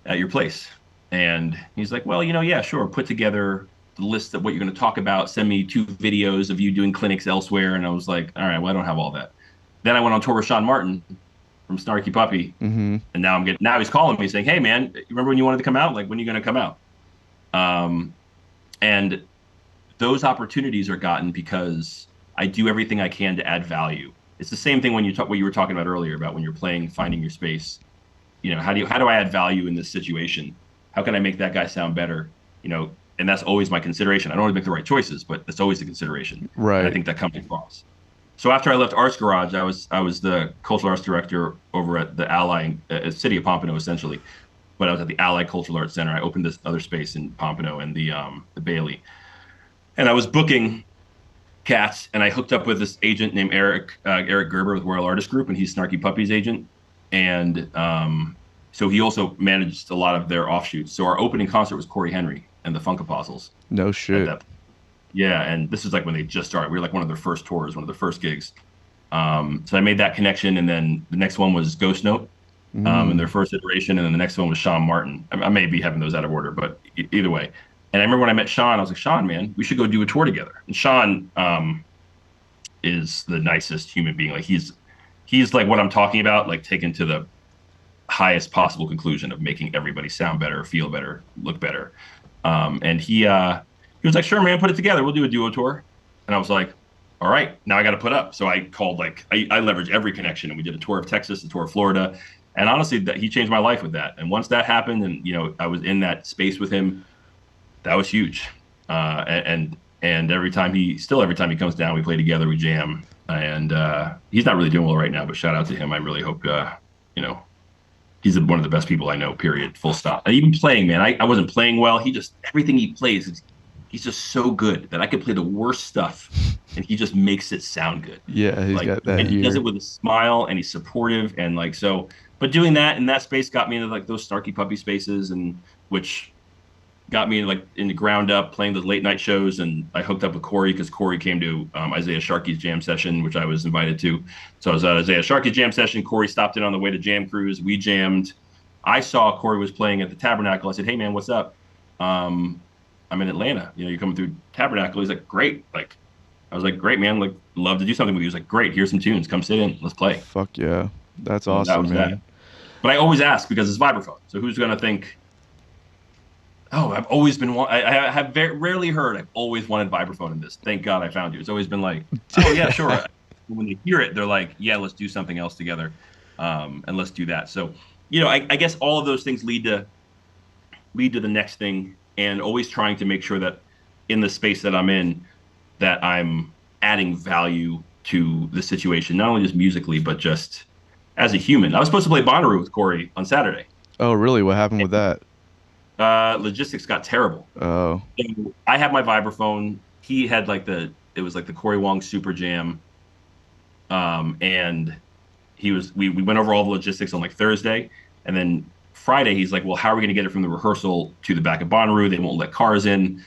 at your place?" And he's like, "Well, yeah, sure. Put together the list of what you're going to talk about. Send me 2 videos of you doing clinics elsewhere." And I was like, "All right, well, I don't have all that." Then I went on tour with Sean Martin from Snarky Puppy, and now he's calling me saying, "Hey, man, you remember when you wanted to come out? Like, when are you going to come out?" And those opportunities are gotten because I do everything I can to add value. It's the same thing when you talk what you were talking about earlier about when you're playing, finding your space. How do I add value in this situation? How can I make that guy sound better? And that's always my consideration. I don't always make the right choices, but that's always the consideration. Right. And I think that comes across. So after I left Arts Garage, I was the cultural arts director over at the Ally, City of Pompano, essentially. But I was at the Allied Cultural Arts Center. I opened this other space in Pompano and the Bailey, and I was booking cats. And I hooked up with this agent named Eric Gerber with Royal Artist Group, and he's Snarky Puppy's agent. And so he also managed a lot of their offshoots. So our opening concert was Corey Henry and the Funk Apostles. No shit. Yeah, and this is like when they just started. We were like one of their first tours, one of their first gigs. So I made that connection, and then the next one was Ghost Note. In their first iteration, and then the next one was Sean Martin. I may be having those out of order, but either way. And I remember when I met Sean, I was like, "Sean, man, we should go do a tour together." And Sean is the nicest human being. Like he's like what I'm talking about, like taken to the highest possible conclusion of making everybody sound better, feel better, look better. And he was like, "Sure, man, put it together. We'll do a duo tour." And I was like, "All right, now I got to put up." So I called I leveraged every connection, and we did a tour of Texas, a tour of Florida. And honestly, he changed my life with that. And once that happened, and I was in that space with him, that was huge. And every time he comes down, we play together, we jam. And he's not really doing well right now, but shout out to him. I really hope he's one of the best people I know. Period. Full stop. And even playing, man, I wasn't playing well. Everything he plays, he's just so good that I could play the worst stuff, and he just makes it sound good. Yeah, he's got that. And he does it with a smile, and he's supportive, and like so. But doing that in that space got me into like those Snarky Puppy spaces, and which got me like in the ground up playing those late night shows. And I hooked up with Corey because Corey came to Isaiah Sharkey's jam session, which I was invited to. So I was at Isaiah Sharkey's jam session. Corey stopped in on the way to Jam Cruise. We jammed. I saw Corey was playing at the Tabernacle. I said, "Hey man, what's up? I'm in Atlanta. You're coming through Tabernacle." He's like, "Great." Like, I was like, "Great, man. Like, love to do something with you." He was like, "Great. Here's some tunes. Come sit in. Let's play." Fuck yeah. That's awesome, man. That. But I always ask because it's vibraphone. So who's going to think, "Oh, I've always been I have very rarely heard I've always wanted vibraphone in this. Thank God I found you." It's always been like, "Oh yeah, sure." When they hear it, they're like, "Yeah, let's do something else together, and let's do that." So, I guess all of those things lead to the next thing, and always trying to make sure that in the space that I'm in, that I'm adding value to the situation, not only just musically, but just as a human. I was supposed to play Bonnaroo with Corey on Saturday. Oh, really? What happened with that? Logistics got terrible. Oh. So I had my vibraphone. He had it was like the Corey Wong Super Jam. And we went over all the logistics on like Thursday, and then Friday he's like, "Well, how are we going to get it from the rehearsal to the back of Bonnaroo? They won't let cars in."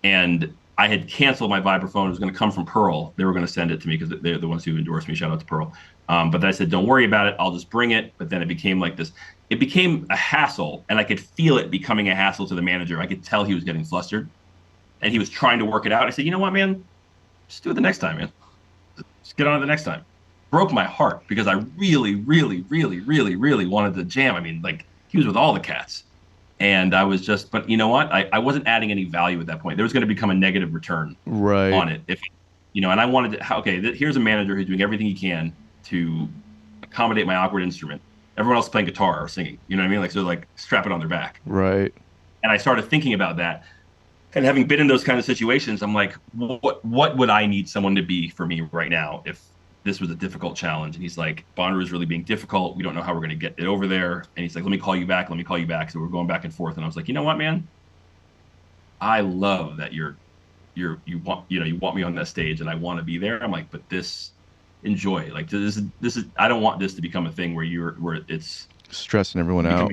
And I had canceled my vibraphone. It was going to come from Pearl. They were going to send it to me because they're the ones who endorsed me. Shout out to Pearl. But then I said, don't worry about it. I'll just bring it. But then it became like this. It became a hassle, and I could feel it becoming a hassle to the manager. I could tell he was getting flustered, and he was trying to work it out. I said, you know what, man? Just do it the next time, man. Just get on it the next time. Broke my heart because I really, really, really, really, really wanted to jam. I mean, like, he was with all the cats. And I was just, but you know what? I wasn't adding any value at that point. There was going to become a negative return on it. If, and I wanted to, okay, here's a manager who's doing everything he can to accommodate my awkward instrument. Everyone else playing guitar or singing, you know what I mean? Like, so like strap it on their back. Right. And I started thinking about that. And having been in those kind of situations, I'm like, what would I need someone to be for me right now if this was a difficult challenge? And he's like, Bonnaroo is really being difficult. We don't know how we're going to get it over there. And he's like, let me call you back. Let me call you back. So we're going back and forth. And I was like, you know what, man? I love that you want me on that stage and I want to be there. I'm like, but enjoy. Like, this is, I don't want this to become a thing where it's stressing everyone out.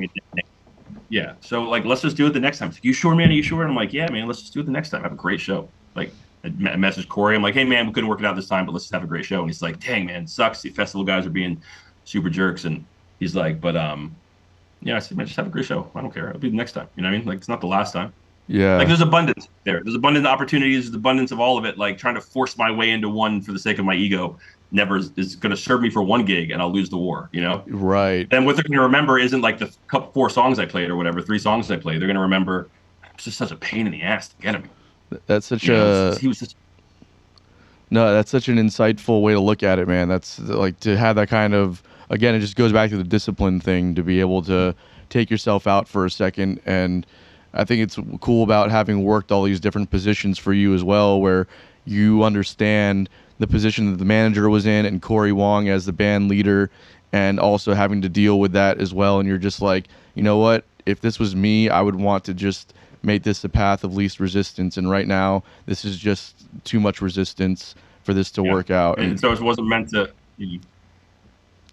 Yeah. So like, let's just do it the next time. He's like, you sure, man? Are you sure? And I'm like, yeah, man, let's just do it the next time. Have a great show. Like, I messaged Corey. I'm like, hey, man, we couldn't work it out this time, but let's just have a great show. And he's like, dang, man, it sucks. The festival guys are being super jerks. And he's like, but yeah, I said, man, just have a great show. I don't care. It'll be the next time. You know what I mean? Like, it's not the last time. Yeah. Like, there's abundance there. There's abundant opportunities. There's abundance of all of it. Like, trying to force my way into one for the sake of my ego never is going to serve me for one gig, and I'll lose the war, you know? Right. And what they're going to remember isn't like the 4 songs I played or whatever, 3 songs I played. They're going to remember it's just such a pain in the ass to get him. That's such he was such. No, that's such an insightful way to look at it, man. That's like, to have that kind of, again, it just goes back to the discipline thing, to be able to take yourself out for a second. And I think it's cool about having worked all these different positions for you as well, where you understand the position that the manager was in and Corey Wong as the band leader, and also having to deal with that as well. And you're just like, you know what? If this was me, I would want to just make this a path of least resistance. And right now, this is just too much resistance for this to work out. And so it wasn't meant to.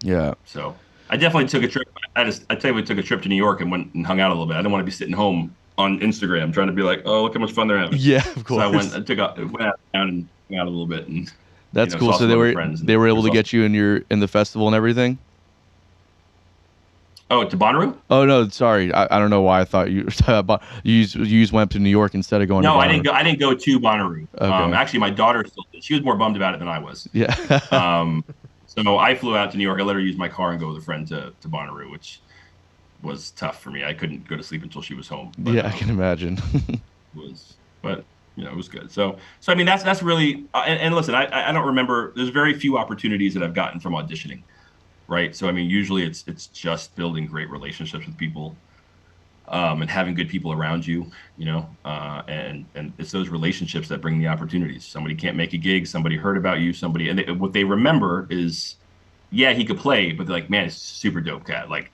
Yeah. So I definitely took a trip. I tell you, we took a trip to New York and went and hung out a little bit. I didn't want to be sitting home on Instagram trying to be like, oh, look how much fun they're having. Yeah, of course. So I went out and hung out a little bit. And that's cool. So they were able to get you in the festival and everything. Oh, to Bonnaroo? Oh no, sorry. I don't know why I thought you went to New York instead of going. No, to Bonnaroo. I didn't go to Bonnaroo. Okay. Actually, my daughter still did. She was more bummed about it than I was. Yeah. So I flew out to New York. I let her use my car and go with a friend to Bonnaroo, which was tough for me. I couldn't go to sleep until she was home. But, yeah, I can imagine. But it was good. So I mean, that's really. And listen, I don't remember. There's very few opportunities that I've gotten from auditioning. Right. So, I mean, usually it's just building great relationships with people, and having good people around you, and it's those relationships that bring the opportunities. Somebody can't make a gig. Somebody heard about you. And what they remember is, yeah, he could play, but they're like, man, it's a super dope cat. Like,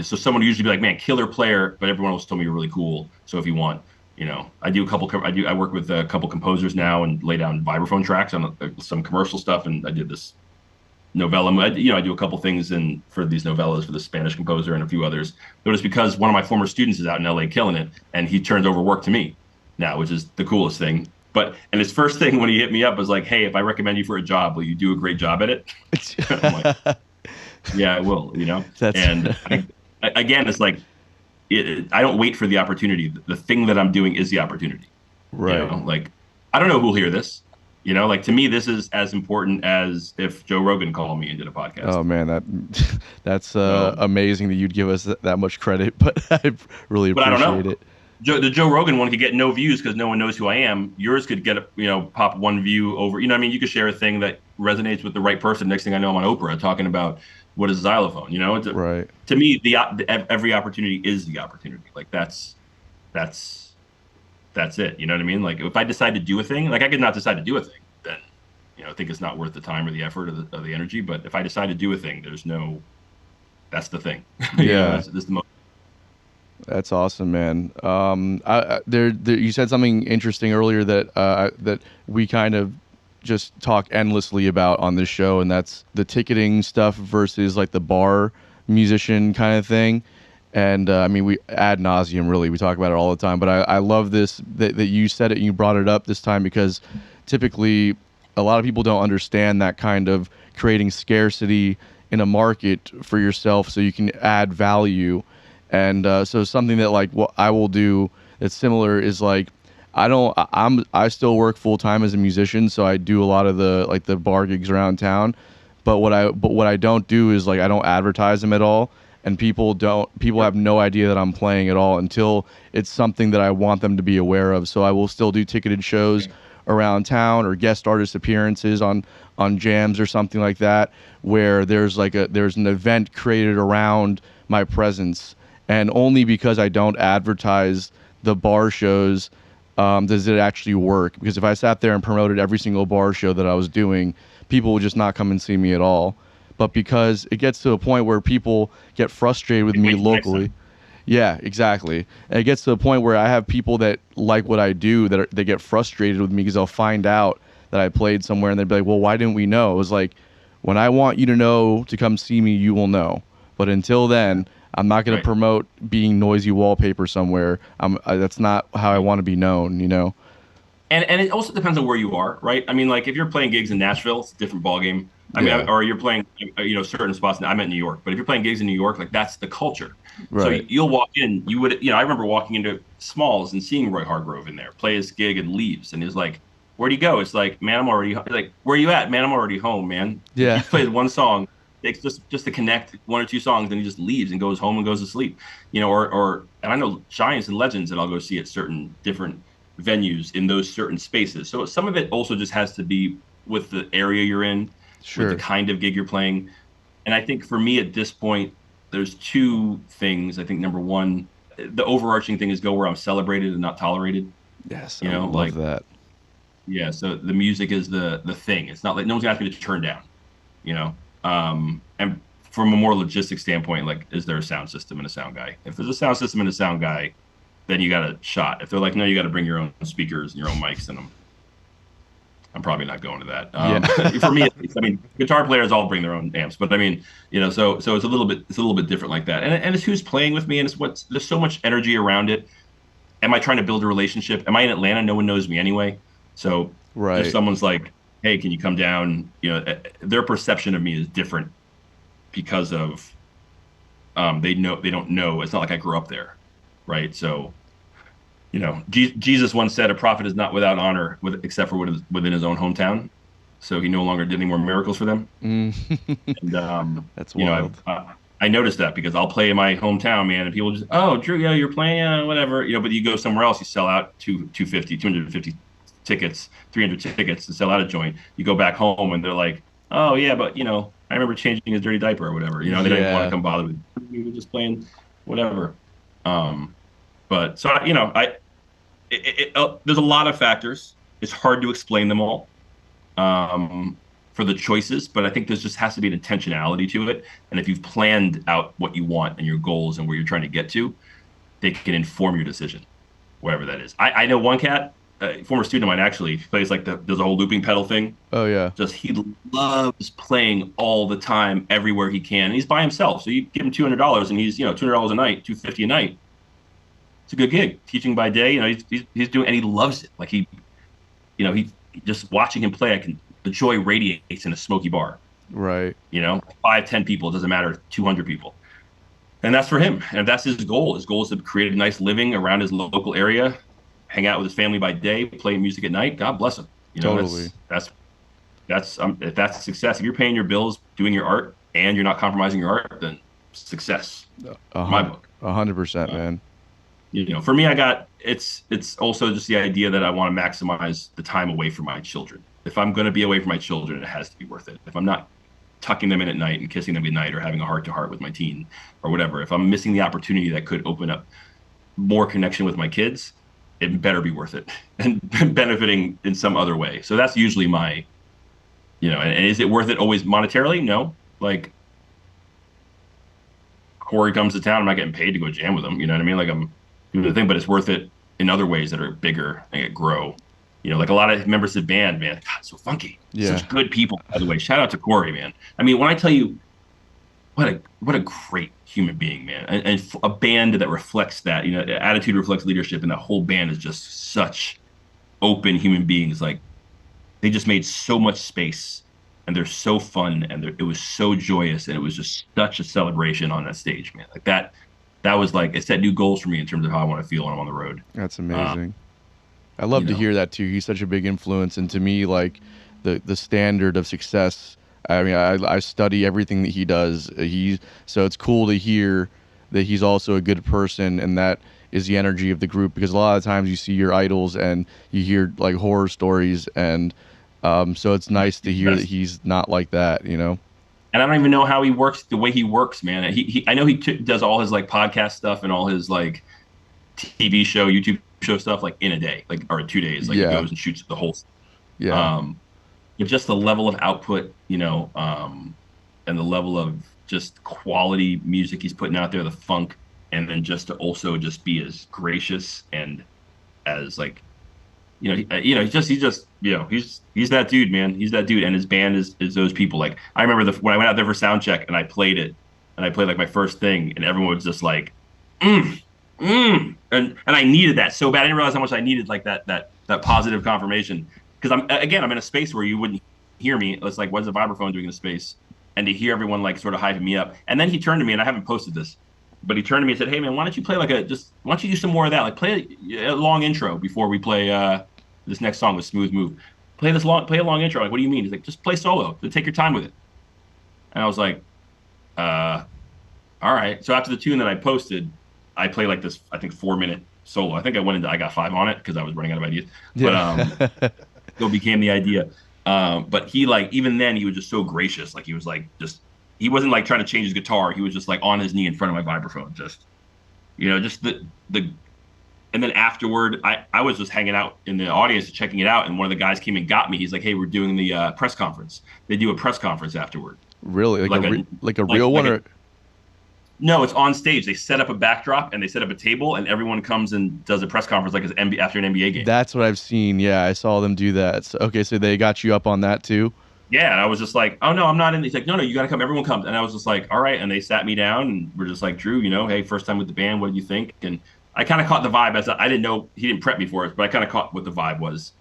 so someone would usually be like, man, killer player, but everyone else told me you're really cool. So if you want, I work with a couple composers now and lay down vibraphone tracks on some commercial stuff. And I did this novella. I do a couple things for these novellas for the Spanish composer and a few others. But it's because one of my former students is out in LA killing it, and he turns over work to me now, which is the coolest thing. And his first thing when he hit me up was like, hey, if I recommend you for a job, will you do a great job at it? I'm like, yeah, I will, Again, it's like, I don't wait for the opportunity. The thing that I'm doing is the opportunity. Right. Like, I don't know who'll hear this. To me, this is as important as if Joe Rogan called me and did a podcast. Oh man, that's amazing that you'd give us that much credit, but I really appreciate it. The Joe Rogan one could get no views because no one knows who I am. Yours could get pop 1 view over. You could share a thing that resonates with the right person. Next thing I know, I'm on Oprah talking about what is xylophone. Right. To me, every opportunity is the opportunity. Like that's it. You know what I mean? Like, if I decide to do a thing, like, I could not decide to do a thing, then, I think it's not worth the time or the effort or the energy. But if I decide to do a thing, that's the thing. Yeah. That's the most. That's awesome, man. You said something interesting earlier that we kind of just talk endlessly about on this show, and that's the ticketing stuff versus like the bar musician kind of thing. And I mean, we ad nauseum, really, we talk about it all the time. But I love this that you said it and you brought it up this time, because typically a lot of people don't understand that kind of creating scarcity in a market for yourself so you can add value. And so something that like what I will do that's similar is like I still work full time as a musician, so I do a lot of the bar gigs around town. But what I don't do is like I don't advertise them at all, and people have no idea that I'm playing at all until it's something that I want them to be aware of. So I will still do ticketed shows around town or guest artist appearances on jams or something like that, where there's an event created around my presence. And only because I don't advertise the bar shows does it actually work. Because if I sat there and promoted every single bar show that I was doing, people would just not come and see me at all. But because it gets to a point where people get frustrated with me locally. Yeah, exactly. And it gets to the point where I have people that like what I do they get frustrated with me because they'll find out that I played somewhere and they'd be like, well, why didn't we know? It was like, when I want you to know to come see me, you will know. But until then, I'm not going to promote being noisy wallpaper somewhere. That's not how I want to be known, you know? And it also depends on where you are, right? I mean, like if you're playing gigs in Nashville, it's a different ballgame. I mean, or you're playing, certain spots. I'm in New York, but if you're playing gigs in New York, like that's the culture. Right. So you'll walk in, I remember walking into Smalls and seeing Roy Hargrove in there play his gig and leaves. And he's like, where'd he go? It's like, man, I'm already like, where are you at? Man, I'm already home, man. Yeah. He plays one song, takes just to connect one or two songs, then he just leaves and goes home and goes to sleep. And I know giants and legends that I'll go see at certain different venues in those certain spaces. So some of it also just has to be with the area you're in, with the kind of gig you're playing. And I think for me at this point, there's two things. I think number one, the overarching thing is go where I'm celebrated and not tolerated. Yes, I love that. Yeah, so the music is the thing. It's not like no one's asking me to turn down, and from a more logistic standpoint, like, is there a sound system and a sound guy? If there's a sound system and a sound guy, then you got a shot. If they're like, no, you got to bring your own speakers and your own mics, then I'm probably not going to that. For me, at least, I mean, guitar players all bring their own amps, but I mean, so it's a little bit different like that. And it's who's playing with me, and there's so much energy around it. Am I trying to build a relationship? Am I in Atlanta? No one knows me anyway. So if someone's like, hey, can you come down? Their perception of me is different because of they don't know. It's not like I grew up there, right? So. Jesus once said, a prophet is not without honor except for within his own hometown. So he no longer did any more miracles for them. And, that's wild. I noticed that because I'll play in my hometown, man, and people just, oh, Drew, yeah, you're playing, whatever. But you go somewhere else, you sell out 250 tickets, 300 tickets to sell out a joint. You go back home and they're like, oh, yeah, but, I remember changing his dirty diaper or whatever. They don't even want to come bother with you. We were just playing whatever. But so, there's a lot of factors. It's hard to explain them all for the choices, but I think there just has to be an intentionality to it. And if you've planned out what you want and your goals and where you're trying to get to, they can inform your decision, wherever that is. I know one cat, a former student of mine, actually plays does a whole looping pedal thing. Oh yeah. He loves playing all the time, everywhere he can. And he's by himself. So you give him $200 and he's, $200 a night, $250 a night. It's a good gig. Teaching by day, he's doing, and he loves it. Like he just watching him play, the joy radiates in a smoky bar. Right. 5, 10 people, it doesn't matter, 200 people. And that's for him. And that's his goal. His goal is to create a nice living around his local area, hang out with his family by day, play music at night. God bless him. Totally. That's if that's success. If you're paying your bills, doing your art, and you're not compromising your art, then success. My book. 100%, man. For me, it's also just the idea that I want to maximize the time away from my children. If I'm going to be away from my children, it has to be worth it. If I'm not tucking them in at night and kissing them goodnight or having a heart-to-heart with my teen or whatever, if I'm missing the opportunity that could open up more connection with my kids, it better be worth it and benefiting in some other way. So that's usually my, and is it worth it always monetarily? No. Like, Corey comes to town, I'm not getting paid to go jam with him. You know what I mean? Like, I'm doing the thing, but it's worth it in other ways that are bigger and grow. Like a lot of members of the band, man, God, so funky. Yeah. Such good people, by the way. Shout out to Corey, man. I mean, when I tell you, what a great human being, man. And a band that reflects that, attitude reflects leadership, and the whole band is just such open human beings. Like they just made so much space, and they're so fun, and it was so joyous, and it was just such a celebration on that stage, man. Like that was like it set new goals for me in terms of how I want to feel when I'm on the road. That's amazing. I love to hear that too. He's such a big influence, and to me, like the standard of success. I mean, I study everything that he does. So it's cool to hear that he's also a good person, and that is the energy of the group. Because a lot of times you see your idols and you hear like horror stories, and so it's nice to hear that he's not like that, you know. And I don't even know how he works the way he works, man. I know he does all his like podcast stuff and all his like TV show, YouTube show stuff like in a day, like or 2 days. Like he goes and shoots the whole. Yeah. But just the level of output, and the level of just quality music he's putting out there, the funk, and then just to also just be as gracious and as like, he's that dude, man. He's that dude, and his band is those people. Like I remember when I went out there for sound check and I played it, and I played like my first thing, and everyone was just like, and I needed that so bad. I didn't realize how much I needed like that positive confirmation. Because I'm in a space where you wouldn't hear me. It's like, what's a vibraphone doing in a space? And to hear everyone like sort of hyping me up. And then he turned to me, and I haven't posted this, but he turned to me and said, "Hey man, why don't you play why don't you do some more of that? Like play a long intro before we play this next song with Smooth Move. Play a long intro." Like, what do you mean? He's like, just play solo. Take your time with it. And I was like, all right. So after the tune that I posted, I play like this, I think 4-minute solo. I think I got 5 on it because I was running out of ideas. But so became the idea. But he like, even then he was just so gracious. Like he was like, he wasn't like trying to change his guitar. He was just like on his knee in front of my vibraphone. Just and then afterward, I was just hanging out in the audience checking it out. And one of the guys came and got me. He's like, "Hey, we're doing the press conference." They do a press conference afterward. Really? Like a real one? No, it's on stage. They set up a backdrop and they set up a table, and everyone comes and does a press conference like after an NBA game. That's what I've seen. Yeah, I saw them do that. So, okay, so they got you up on that too? Yeah, and I was just like, "Oh no, I'm not in." He's like, "No, you got to come. Everyone comes." And I was just like, "All right." And they sat me down and we're just like, "Drew, hey, first time with the band. What did you think?" And I kind of caught the vibe I didn't know, he didn't prep me for it, but I kind of caught what the vibe was,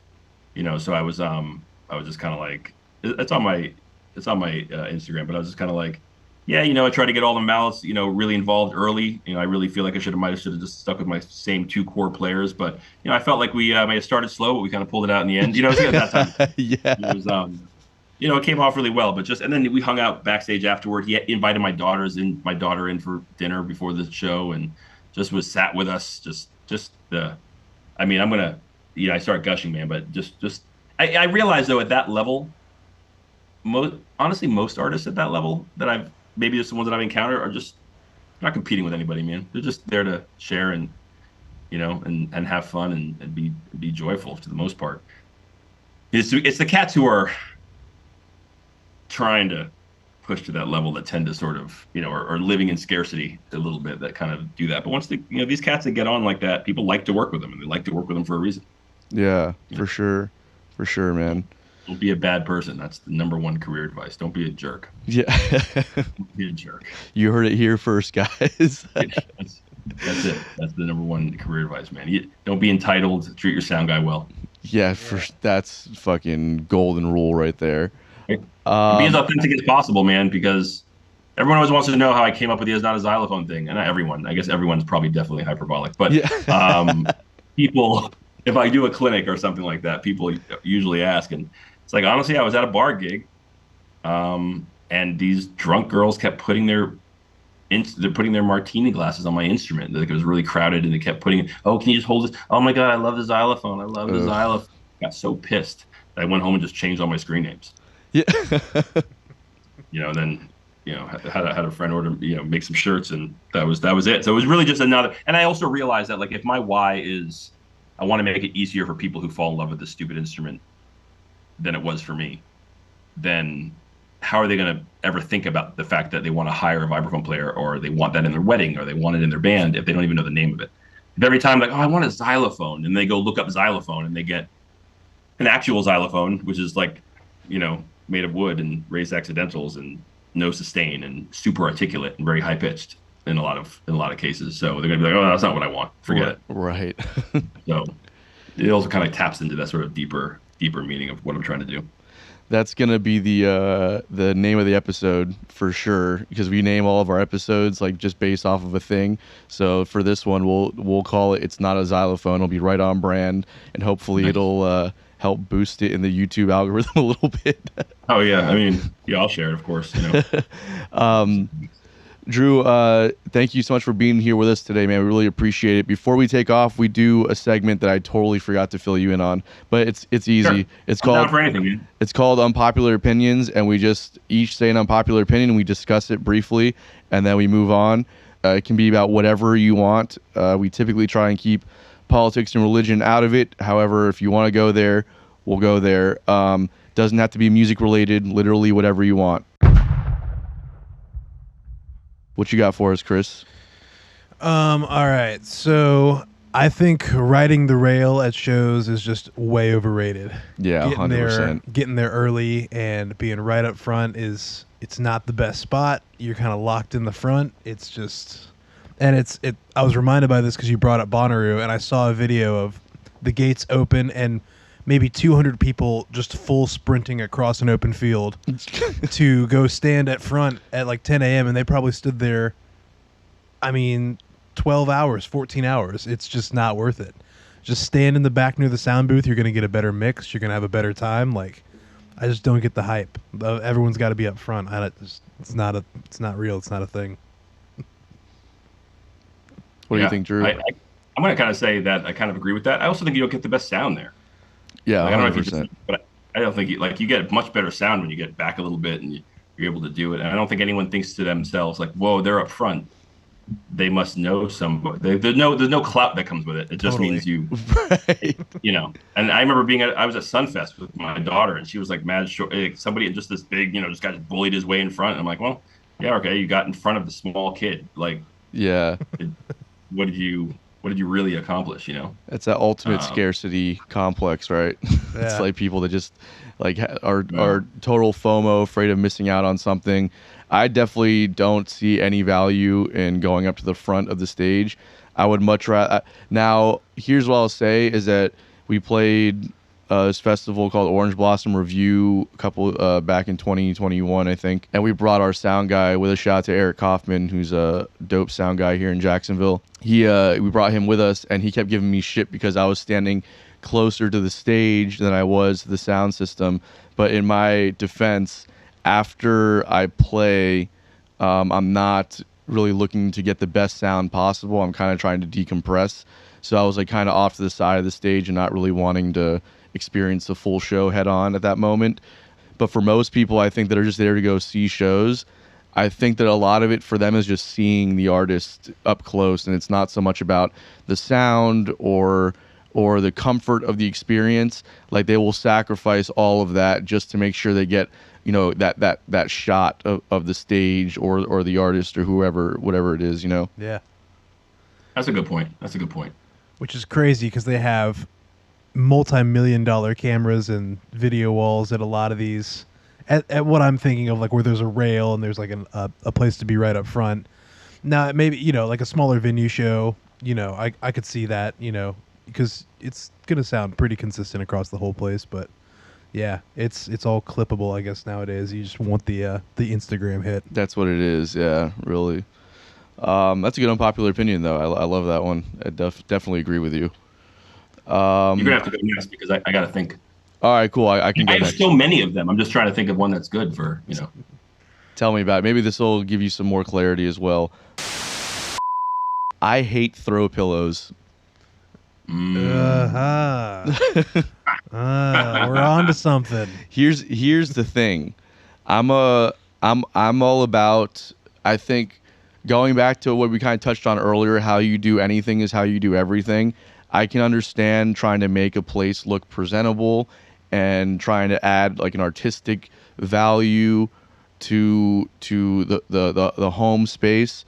So I was just kind of like, it's on my Instagram, but I was just kind of like, yeah, I tried to get all the mouths, really involved early. I really feel like I should have just stuck with my same 2 core players, but I felt like we may have started slow, but we kind of pulled it out in the end. It was at that time. Yeah. It was it came off really well, but and then we hung out backstage afterward. He invited my daughter in for dinner before the show, and just sat with us. I'm gonna, I start gushing, man, but I realize though at that level, honestly, most artists at that level that maybe just the ones that I've encountered are just not competing with anybody, man. They're just there to share and and have fun and be joyful for the most part. It's the cats who are trying to push to that level that tend to sort of are living in scarcity a little bit, that kind of do that. But once these cats that get on like that, people like to work with them, and they like to work with them for a reason. Yeah, for sure, man. Don't be a bad person. That's the number 1 career advice. Don't be a jerk. Yeah. Don't be a jerk. You heard it here first, guys. That's it. That's the number 1 career advice, man. Don't be entitled. Treat your sound guy well. Yeah, that's fucking golden rule right there. Be as authentic as possible, man, because everyone always wants to know how I came up with the "It's Not a Xylophone" thing. And not everyone. I guess everyone's probably definitely hyperbolic. But people, if I do a clinic or something like that, people usually ask, and it's like, honestly, I was at a bar gig, and these drunk girls kept putting their martini glasses on my instrument. Like it was really crowded, and they kept putting, "Oh, can you just hold this? Oh my God, I love the xylophone. I love the xylophone." I got so pissed that I went home and just changed all my screen names. Yeah. And then had a friend order, make some shirts, and that was it. So it was really just another. And I also realized that like if my why is I want to make it easier for people who fall in love with this stupid instrument than it was for me, then how are they going to ever think about the fact that they want to hire a vibraphone player, or they want that in their wedding, or they want it in their band if they don't even know the name of it? If every time like, "Oh, I want a xylophone," and they go look up xylophone and they get an actual xylophone, which is like, made of wood and raised accidentals, and no sustain and super articulate and very high pitched in a lot of cases. So they're gonna be like, oh, that's not what I want. Forget it. Right. So it also kind of taps into that sort of deeper meaning of what I'm trying to do. That's gonna be the name of the episode for sure, because we name all of our episodes like just based off of a thing. So for this one, we'll call it "It's Not a Xylophone." It'll be right on brand, and hopefully Nice. it'll help boost it in the YouTube algorithm a little bit. Oh yeah, I mean, yeah, I'll share it, of course. Drew, thank you so much for being here with us today, man. We really appreciate it. Before we take off, we do a segment that I totally forgot to fill you in on, but it's easy. Sure. It's I'm down called for anything, man. It's called Unpopular Opinions, and we just each say an unpopular opinion, and we discuss it briefly, and then we move on. It can be about whatever you want. We typically try and keep politics and religion out of it. However, if you want to go there, we'll go there. Doesn't have to be music related, literally whatever you want. What you got for us, Chris? All right. So I think riding the rail at shows is just way overrated. Yeah, 100%. Getting there early and being right up front it's not the best spot. You're kind of locked in the front. It's just, and I was reminded by this because you brought up Bonnaroo, and I saw a video of the gates open and maybe 200 people just full sprinting across an open field to go stand at front at like 10 a.m. and they probably stood there, 12 hours, 14 hours. It's just not worth it. Just stand in the back near the sound booth. You're going to get a better mix. You're going to have a better time. Like, I just don't get the hype. Everyone's got to be up front. It's not real. It's not a thing. What do you think, Drew? I'm going to kind of say that I kind of agree with that. I also think you don't get the best sound there. Yeah, like, I don't know 100%. if you just, but I don't think you get much better sound when you get back a little bit and you're able to do it. And I don't think anyone thinks to themselves like, "Whoa, they're up front. They must know some." There's no clout that comes with it. It just means you, Right. And I remember I was at Sunfest with my daughter, and she was like mad short. Somebody just this big, just got bullied his way in front. And I'm like, well, yeah, okay, you got in front of the small kid. Like, Yeah. What did you really accomplish? It's that ultimate scarcity complex, right? It's Yeah. like people that just like are total FOMO, afraid of missing out on something. I definitely don't see any value in going up to the front of the stage. I would much rather. Now, here's what I'll say is that we played this festival called Orange Blossom Review a couple back in 2021, I think, and we brought our sound guy with. A shout out to Eric Kaufman, who's a dope sound guy here in Jacksonville. We brought him with us, and he kept giving me shit because I was standing closer to the stage than I was to the sound system. But in my defense, after I play, I'm not really looking to get the best sound possible. I'm kind of trying to decompress. So I was like kind of off to the side of the stage and not really wanting to experience the full show head on at that moment. But for most people, I think that are just there to go see shows, I think that a lot of it for them is just seeing the artist up close, and it's not so much about the sound or the comfort of the experience. Like, they will sacrifice all of that just to make sure they get that shot of the stage or the artist or whatever it is. Yeah. That's a good point. Which is crazy because they have multi-million-dollar cameras and video walls at a lot of these. At what I'm thinking of, like where there's a rail and there's like a place to be right up front. Now, maybe, like a smaller venue show, I could see that, because it's going to sound pretty consistent across the whole place. But yeah, it's all clippable, I guess, nowadays. You just want the Instagram hit. That's what it is. Yeah, really. That's a good unpopular opinion, though. I love that one. I definitely agree with you. You're going to have to go next because I got to think. All right, cool. I can go I have next. so many of them. I'm just trying to think of one that's good for, Tell me about it. Maybe this will give you some more clarity as well. I hate throw pillows. We're on to something. Here's the thing. I'm all about, I think, going back to what we kind of touched on earlier, how you do anything is how you do everything. I can understand trying to make a place look presentable and trying to add like an artistic value to the home space.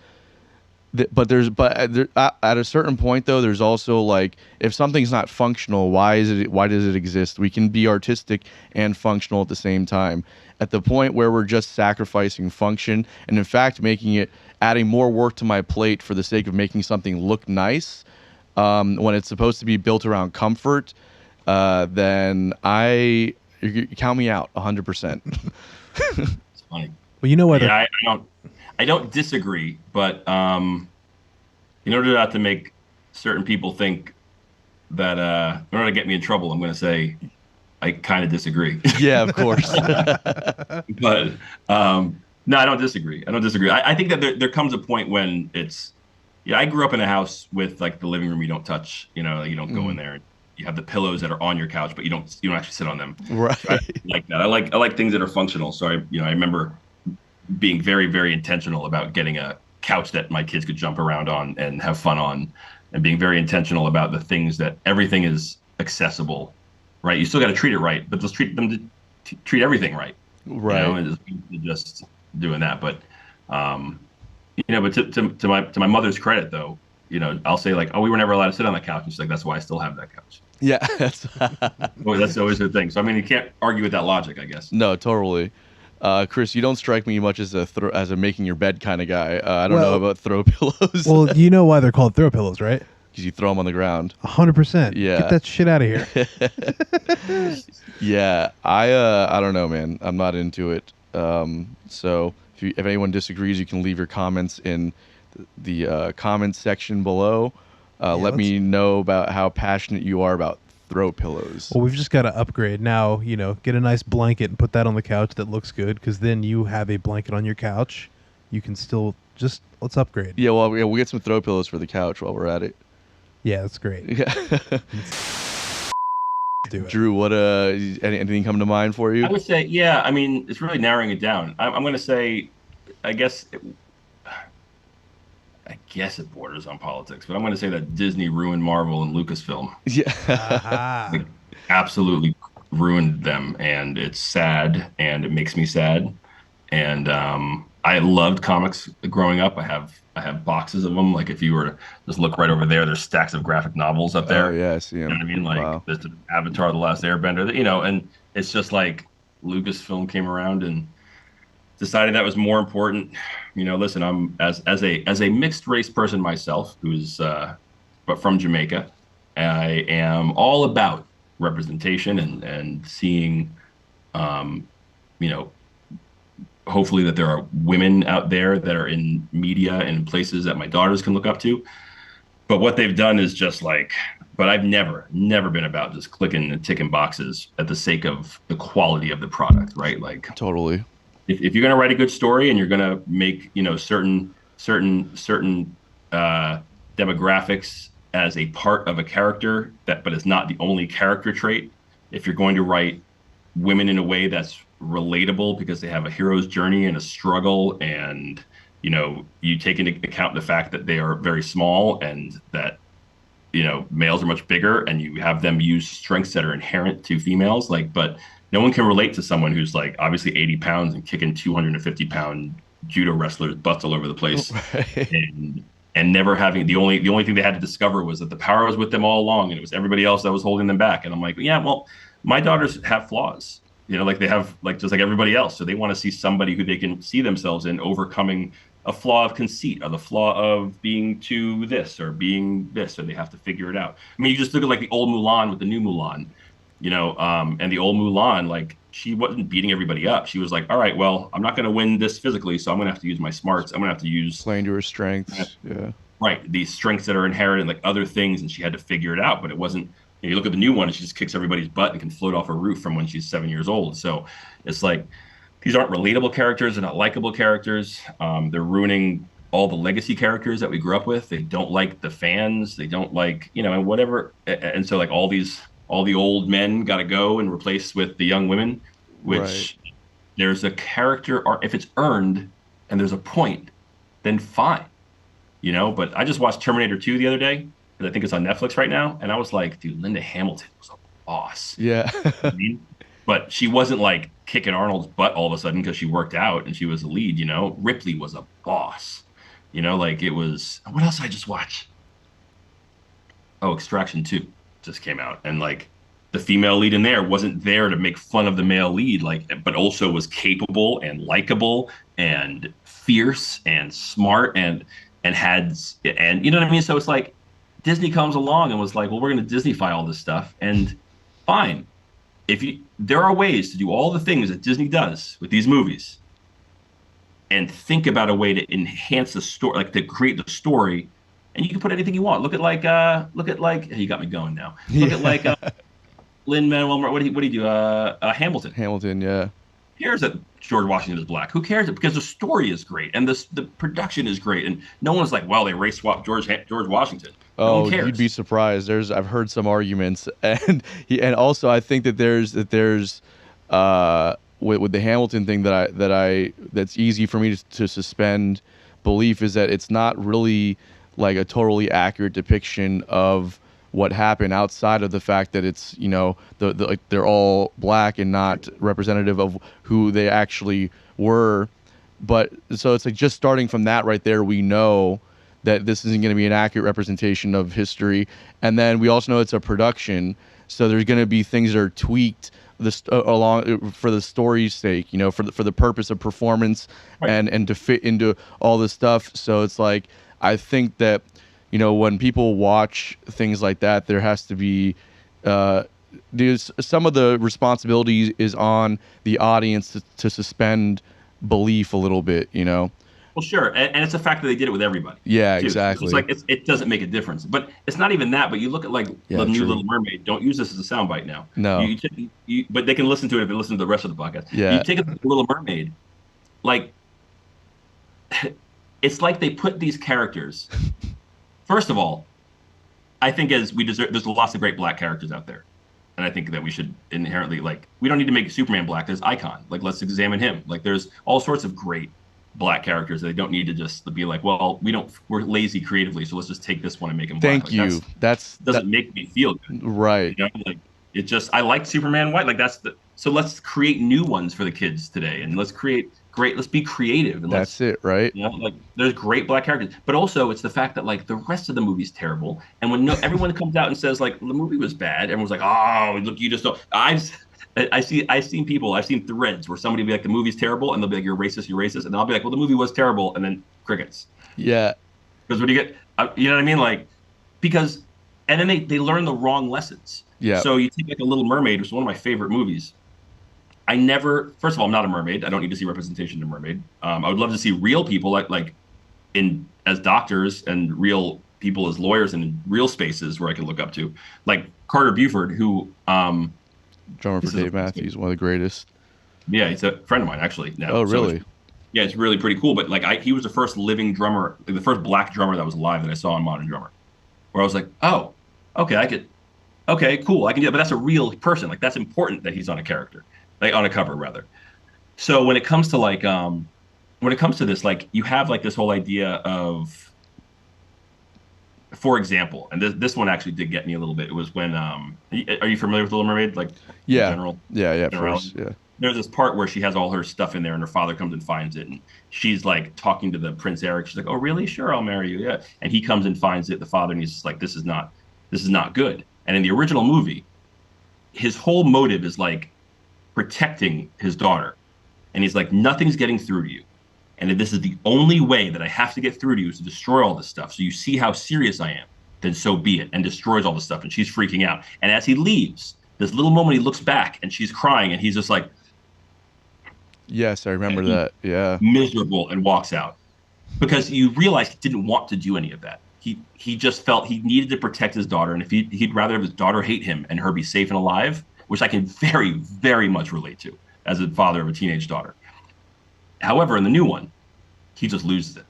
At a certain point though, there's also like, if something's not functional, why does it exist? We can be artistic and functional at the same time. At the point where we're just sacrificing function and in fact adding more work to my plate for the sake of making something look nice, when it's supposed to be built around comfort, then you count me out 100%. It's funny. Well, you know what? Yeah, I don't disagree, but in order not to make certain people think that in order to get me in trouble, I'm going to say I kind of disagree. Yeah, of course. But no, I don't disagree. I think that there comes a point when it's, yeah, I grew up in a house with like the living room you don't touch, you don't go in there. You have the pillows that are on your couch, but you don't actually sit on them. Right. So I like that. I like things that are functional. So I remember being very, very intentional about getting a couch that my kids could jump around on and have fun on, and being very intentional about the things that everything is accessible, right? You still got to treat it right, but just treat everything right. Right. And just doing that. But, but to my mother's credit though, I'll say like, oh, we were never allowed to sit on the couch. And she's like, that's why I still have that couch. Yeah. That's always the thing. So, I mean, you can't argue with that logic, I guess. No, totally. Chris, you don't strike me much as a making your bed kind of guy. I don't know about throw pillows. Well, you know why they're called throw pillows, right? Because you throw them on the ground. 100%. Yeah. Get that shit out of here. Yeah, I don't know, man. I'm not into it. So if anyone disagrees, you can leave your comments in the comments section below. Let me know about how passionate you are about throw pillows. Well, we've just got to upgrade now. Get a nice blanket and put that on the couch that looks good, because then you have a blanket on your couch. You can still let's upgrade. Yeah, well, we'll get some throw pillows for the couch while we're at it. Yeah, that's great. Yeah. Do it. Drew, what anything come to mind for you? I would say, yeah. I mean, it's really narrowing it down. I'm going to say, I guess it borders on politics, but I'm going to say that Disney ruined Marvel and Lucasfilm. Yeah. Like, absolutely ruined them, and it's sad, and it makes me sad. And I loved comics growing up. I have boxes of them. Like if you were to just look right over there, there's stacks of graphic novels up there. Oh yeah, I see them. You know what I mean? Like wow. there's Avatar: The Last Airbender. And it's just like Lucasfilm came around and decided that was more important. Listen, I'm as a mixed race person myself, who's but from Jamaica. I am all about representation and seeing, hopefully that there are women out there that are in media and places that my daughters can look up to. But what they've done is just like, but I've never been about just clicking and ticking boxes at the sake of the quality of the product, right? Like Totally. If you're going to write a good story and you're going to make, certain demographics as a part of a character but it's not the only character trait. If you're going to write women in a way that's relatable because they have a hero's journey and a struggle, and you take into account the fact that they are very small and that males are much bigger, and you have them use strengths that are inherent to females, but no one can relate to someone who's like obviously 80 pounds and kicking 250-pound judo wrestlers' butts all over the place. Right. And never having the only thing they had to discover was that the power was with them all along, and it was everybody else that was holding them back. And I'm like, yeah, well, my daughters have flaws, like they have just like everybody else. So they want to see somebody who they can see themselves in overcoming a flaw of conceit or the flaw of being too this or being this, or they have to figure it out. I mean, you just look at like the old Mulan with the new Mulan, and the old Mulan, like she wasn't beating everybody up. She was like, all right, well, I'm not going to win this physically, so I'm going to have to use my smarts. I'm going to have to use playing to her strengths. Yeah. Right. These strengths that are inherent in like other things, and she had to figure it out. But it wasn't, you look at the new one and she just kicks everybody's butt and can float off a roof from when she's 7 years old. So it's like, these aren't relatable characters. They're not likable characters. They're ruining all the legacy characters that we grew up with. They don't like the fans. They don't like, and whatever. And so like all the old men got to go and replace with the young women, which there's a character arc. If it's earned and there's a point, then fine, but I just watched Terminator 2 the other day, because I think it's on Netflix right now. And I was like, dude, Linda Hamilton was a boss. Yeah. But she wasn't like kicking Arnold's butt all of a sudden because she worked out and she was the lead, Ripley was a boss, You know, like it was. What else did I just watch? Oh, Extraction 2 just came out, and like the female lead in there wasn't there to make fun of the male lead, like, but also was capable and likable and fierce and smart and had and you know what I mean. So it's like Disney comes along and was like, well, we're going to Disneyfy all this stuff, and fine. If you there are ways to do all the things that Disney does with these movies, and think about a way to enhance the story, like to create the story, and you can put anything you want. Look at like you got me going now. Look at like Lin-Manuel, what do you do? Hamilton. Hamilton, yeah. Who cares that George Washington is black? Who cares? Because the story is great and the production is great, and no one's like, well, they race swapped George Washington. No one cares. You'd be surprised. I've heard some arguments, and also I think that there's with the Hamilton thing that's easy for me to suspend belief is that it's not really like a totally accurate depiction of what happened outside of the fact that it's, you know, like they're all black and not representative of who they actually were. But so it's like just starting from that right there, we know that this isn't going to be an accurate representation of history. And then we also know it's a production, so there's going to be things that are tweaked along for the story's sake, you know, for the purpose of performance, right, and to fit into all this stuff. So it's like, I think that, you know, when people watch things like that, there has to be there's some of the responsibility is on the audience to suspend belief a little bit, you know. Well, sure, and it's a fact that they did it with everybody. Yeah, too. Exactly. It's like it doesn't make a difference, but it's not even that. But you look at like the new Little Mermaid. Don't use this as a soundbite now. No. But they can listen to it if they listen to the rest of the podcast. Yeah. You take a Little Mermaid, like it's like they put these characters. First of all, I think there's lots of great black characters out there, and I think that we should inherently we don't need to make Superman black. There's Icon. Like, let's examine him. Like, there's all sorts of great black characters. They don't need to just be like, well, we're lazy creatively, so let's just take this one and make him black. Thank you. That doesn't make me feel good. Right. You know, like it just, I like Superman white. Like so let's create new ones for the kids today, and let's be creative. And that's it, right? You know, like there's great black characters, but also it's the fact that like the rest of the movie's terrible. And when everyone comes out and says like the movie was bad, everyone's like, oh, look, you just don't. I've seen threads where somebody will be like, the movie's terrible, and they'll be like, you're racist, and I'll be like, well, the movie was terrible, and then crickets. Yeah. Because when you get, you know what I mean, like, because, and then they learn the wrong lessons. Yeah. So you take like a Little Mermaid, which is one of my favorite movies. First of all, I'm not a mermaid. I don't need to see representation of a mermaid. I would love to see real people as doctors and real people as lawyers and in real spaces where I can look up to, like Carter Buford, who drummer for Dave Matthews, one of the greatest. Yeah, he's a friend of mine actually now. Oh, really? So it's really pretty cool. But like he was the first living drummer, the first black drummer that was alive that I saw on Modern Drummer, where I was like, oh, okay, cool, I can do that. But that's a real person. Like, that's important that he's on a character, like on a cover rather. So when it comes to this, like, you have like this whole idea of, for example, and this one actually did get me a little bit. It was when are you familiar with Little Mermaid? Like, yeah, in general? Yeah, of course, yeah. There's this part where she has all her stuff in there, and her father comes and finds it, and she's like talking to the Prince Eric. She's like, "Oh, really? Sure, I'll marry you." Yeah, and he comes and finds it. The father, and he's just like, "This is not good." And in the original movie, his whole motive is like protecting his daughter, and he's like, "Nothing's getting through to you. And if this is the only way that I have to get through to you is to destroy all this stuff, so you see how serious I am, then so be it," and destroys all this stuff. And she's freaking out. And as he leaves, this little moment, he looks back and she's crying, and he's just like, yes, I remember that. Yeah. Miserable, and walks out. Because you realize he didn't want to do any of that. He just felt he needed to protect his daughter. And if he'd rather have his daughter hate him and her be safe and alive, which I can very, very much relate to as a father of a teenage daughter. However, in the new one, he just loses it,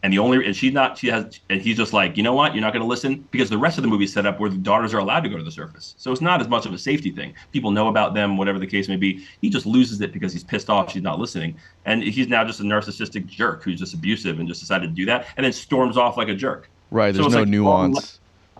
and he's just like, you know what, you're not going to listen, because the rest of the movie is set up where the daughters are allowed to go to the surface, so it's not as much of a safety thing. People know about them, whatever the case may be. He just loses it because he's pissed off she's not listening, and he's now just a narcissistic jerk who's just abusive and just decided to do that, and then storms off like a jerk. Right. There's no nuance.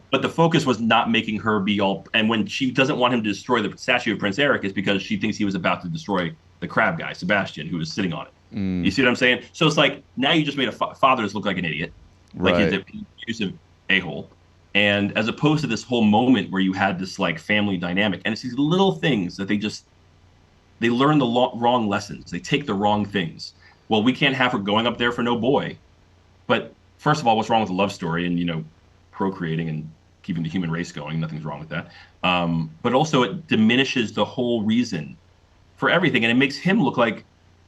But the focus was not making her be all. And when she doesn't want him to destroy the statue of Prince Eric, is because she thinks he was about to destroy the crab guy, Sebastian, who was sitting on it. You see what I'm saying? So it's like now you just made fathers look like an idiot, like he's Right. an abusive a-hole. And as opposed to this whole moment where you had this like family dynamic, and it's these little things that they learn the wrong lessons. They take the wrong things. Well, we can't have her going up there for no boy. But first of all, what's wrong with a love story and procreating and keeping the human race going? Nothing's wrong with that. But also, it diminishes the whole reason for everything, and it makes him look like.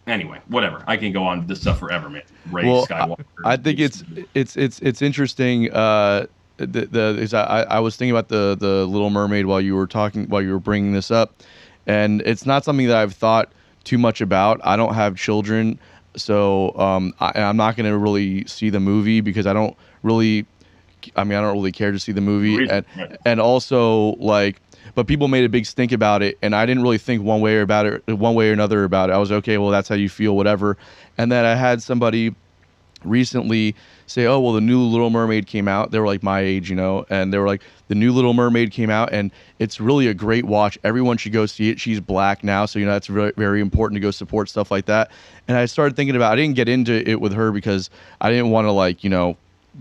Anyway, whatever. I can go on with this stuff forever, man. Rey Skywalker. I think it's interesting. I was thinking about the Little Mermaid while you were bringing this up, and it's not something that I've thought too much about. I don't have children, so I'm not going to really see the movie because I don't really care to see the movie, and also like. But people made a big stink about it, and I didn't really think one way or another about it. I was okay, well, that's how you feel, whatever. And then I had somebody recently say, oh, well, the new Little Mermaid came out. They were like my age, and they were like, the new Little Mermaid came out, and it's really a great watch. Everyone should go see it. She's black now, so that's very, very important to go support stuff like that. And I started thinking about, I didn't get into it with her because I didn't want to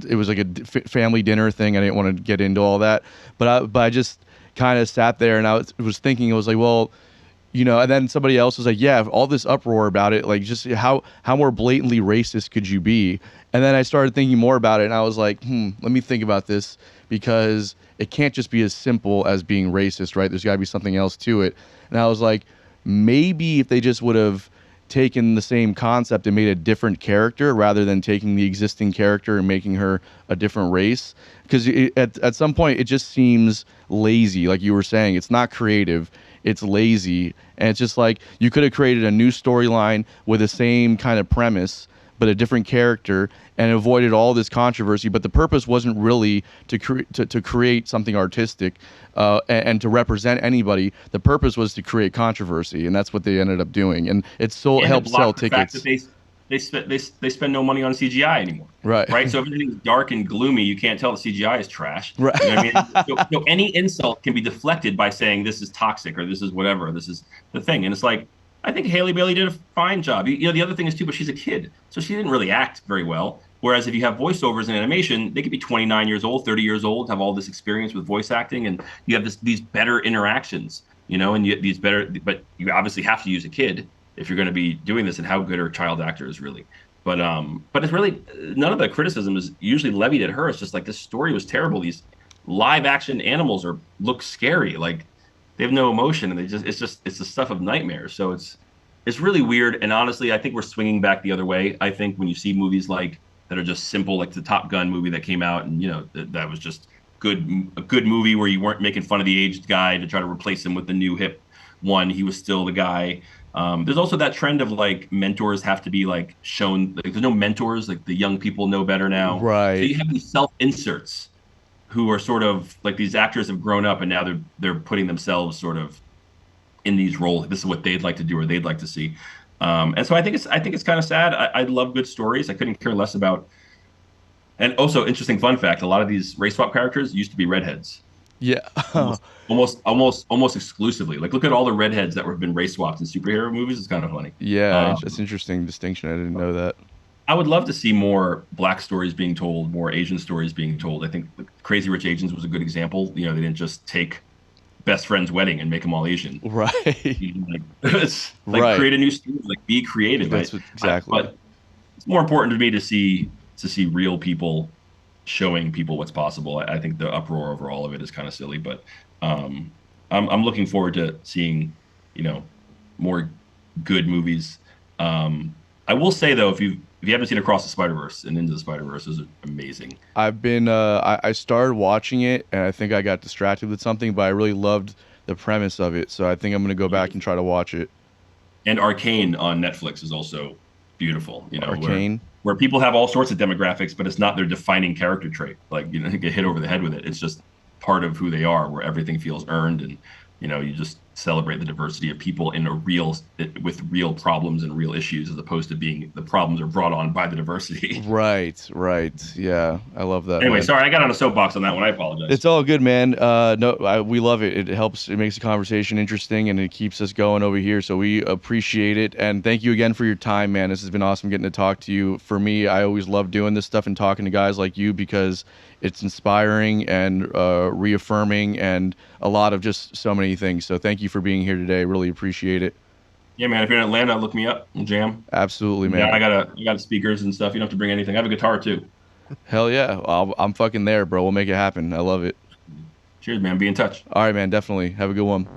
it was like a family dinner thing. I didn't want to get into all that, but I just kind of sat there and I was thinking, I was like, well, and then somebody else was like, yeah, all this uproar about it, like just how more blatantly racist could you be? And then I started thinking more about it and I was like, let me think about this because it can't just be as simple as being racist, right? There's got to be something else to it. And I was like, maybe if they just would have taken the same concept and made a different character rather than taking the existing character and making her a different race, because at some point it just seems lazy, like you were saying. It's not creative, it's lazy, and it's just like you could have created a new storyline with the same kind of premise but a different character and avoided all this controversy. But the purpose wasn't really to create something artistic and to represent anybody. The purpose was to create controversy, and that's what they ended up doing. And it still helps sell tickets. They spend no money on CGI anymore. Right. So if everything's dark and gloomy, you can't tell the CGI is trash. Right. You know what I mean? So any insult can be deflected by saying this is toxic or this is whatever. This is the thing. And it's like, I think Halle Bailey did a fine job. The other thing is too, but she's a kid, so she didn't really act very well. Whereas if you have voiceovers in animation, they could be 29 years old, 30 years old, have all this experience with voice acting, and you have these better interactions, and these better. But you obviously have to use a kid if you're going to be doing this. And how good are child actors really? But it's really none of the criticism is usually levied at her. It's just like this story was terrible. These live action animals look scary, like. They have no emotion, and it's the stuff of nightmares. So it's really weird. And honestly, I think we're swinging back the other way. I think when you see movies that are just simple, like the Top Gun movie that came out, and that was just a good movie where you weren't making fun of the aged guy to try to replace him with the new hip one. He was still the guy. There's also that trend of like mentors have to be like shown. Like there's no mentors. Like the young people know better now. Right. So you have these self-inserts who are sort of like these actors have grown up and now they're putting themselves sort of in these roles. This is what they'd like to do or they'd like to see. And so I think it's kind of sad. I love good stories. I couldn't care less about. And also, interesting fun fact: a lot of these race swap characters used to be redheads. Yeah. almost exclusively. Like look at all the redheads that have been race swapped in superhero movies. It's kind of funny. Yeah, it's interesting distinction. I didn't know that. I would love to see more black stories being told, more Asian stories being told. I think Crazy Rich Asians was a good example. They didn't just take Best Friend's Wedding and make them all Asian. Right. It's like right. Create a new story, like be creative. Exactly. But it's more important to me to see real people showing people what's possible. I think the uproar over all of it is kind of silly, but I'm looking forward to seeing, more good movies. I will say though, if you haven't seen Across the Spider-Verse and Into the Spider-Verse, is amazing. I've been I started watching it and I think I got distracted with something, but I really loved the premise of it, so I think I'm going to go back and try to watch it. And Arcane on Netflix is also beautiful. Arcane, where people have all sorts of demographics, but it's not their defining character trait. Like get hit over the head with it. It's just part of who they are, where everything feels earned, and you celebrate the diversity of people in with real problems and real issues, as opposed to being the problems are brought on by the diversity. Right, right. Yeah, I love that. Anyway, man. sorry, I got on a soapbox on that one. I apologize. It's all good, man. No, we love it. It helps. It makes the conversation interesting, and it keeps us going over here. So we appreciate it, and thank you again for your time, man. This has been awesome getting to talk to you. For me, I always love doing this stuff and talking to guys like you because it's inspiring and reaffirming, and a lot of just so many things. So thank you for being here today. Really appreciate it. Yeah, man. If you're in Atlanta, look me up. We'll jam. Absolutely, man. Yeah, I got speakers and stuff. You don't have to bring anything. I have a guitar too. Hell yeah. I'm fucking there, bro. We'll make it happen. I love it. Cheers, man. Be in touch. All right, man. Definitely. Have a good one.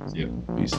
See you. Peace.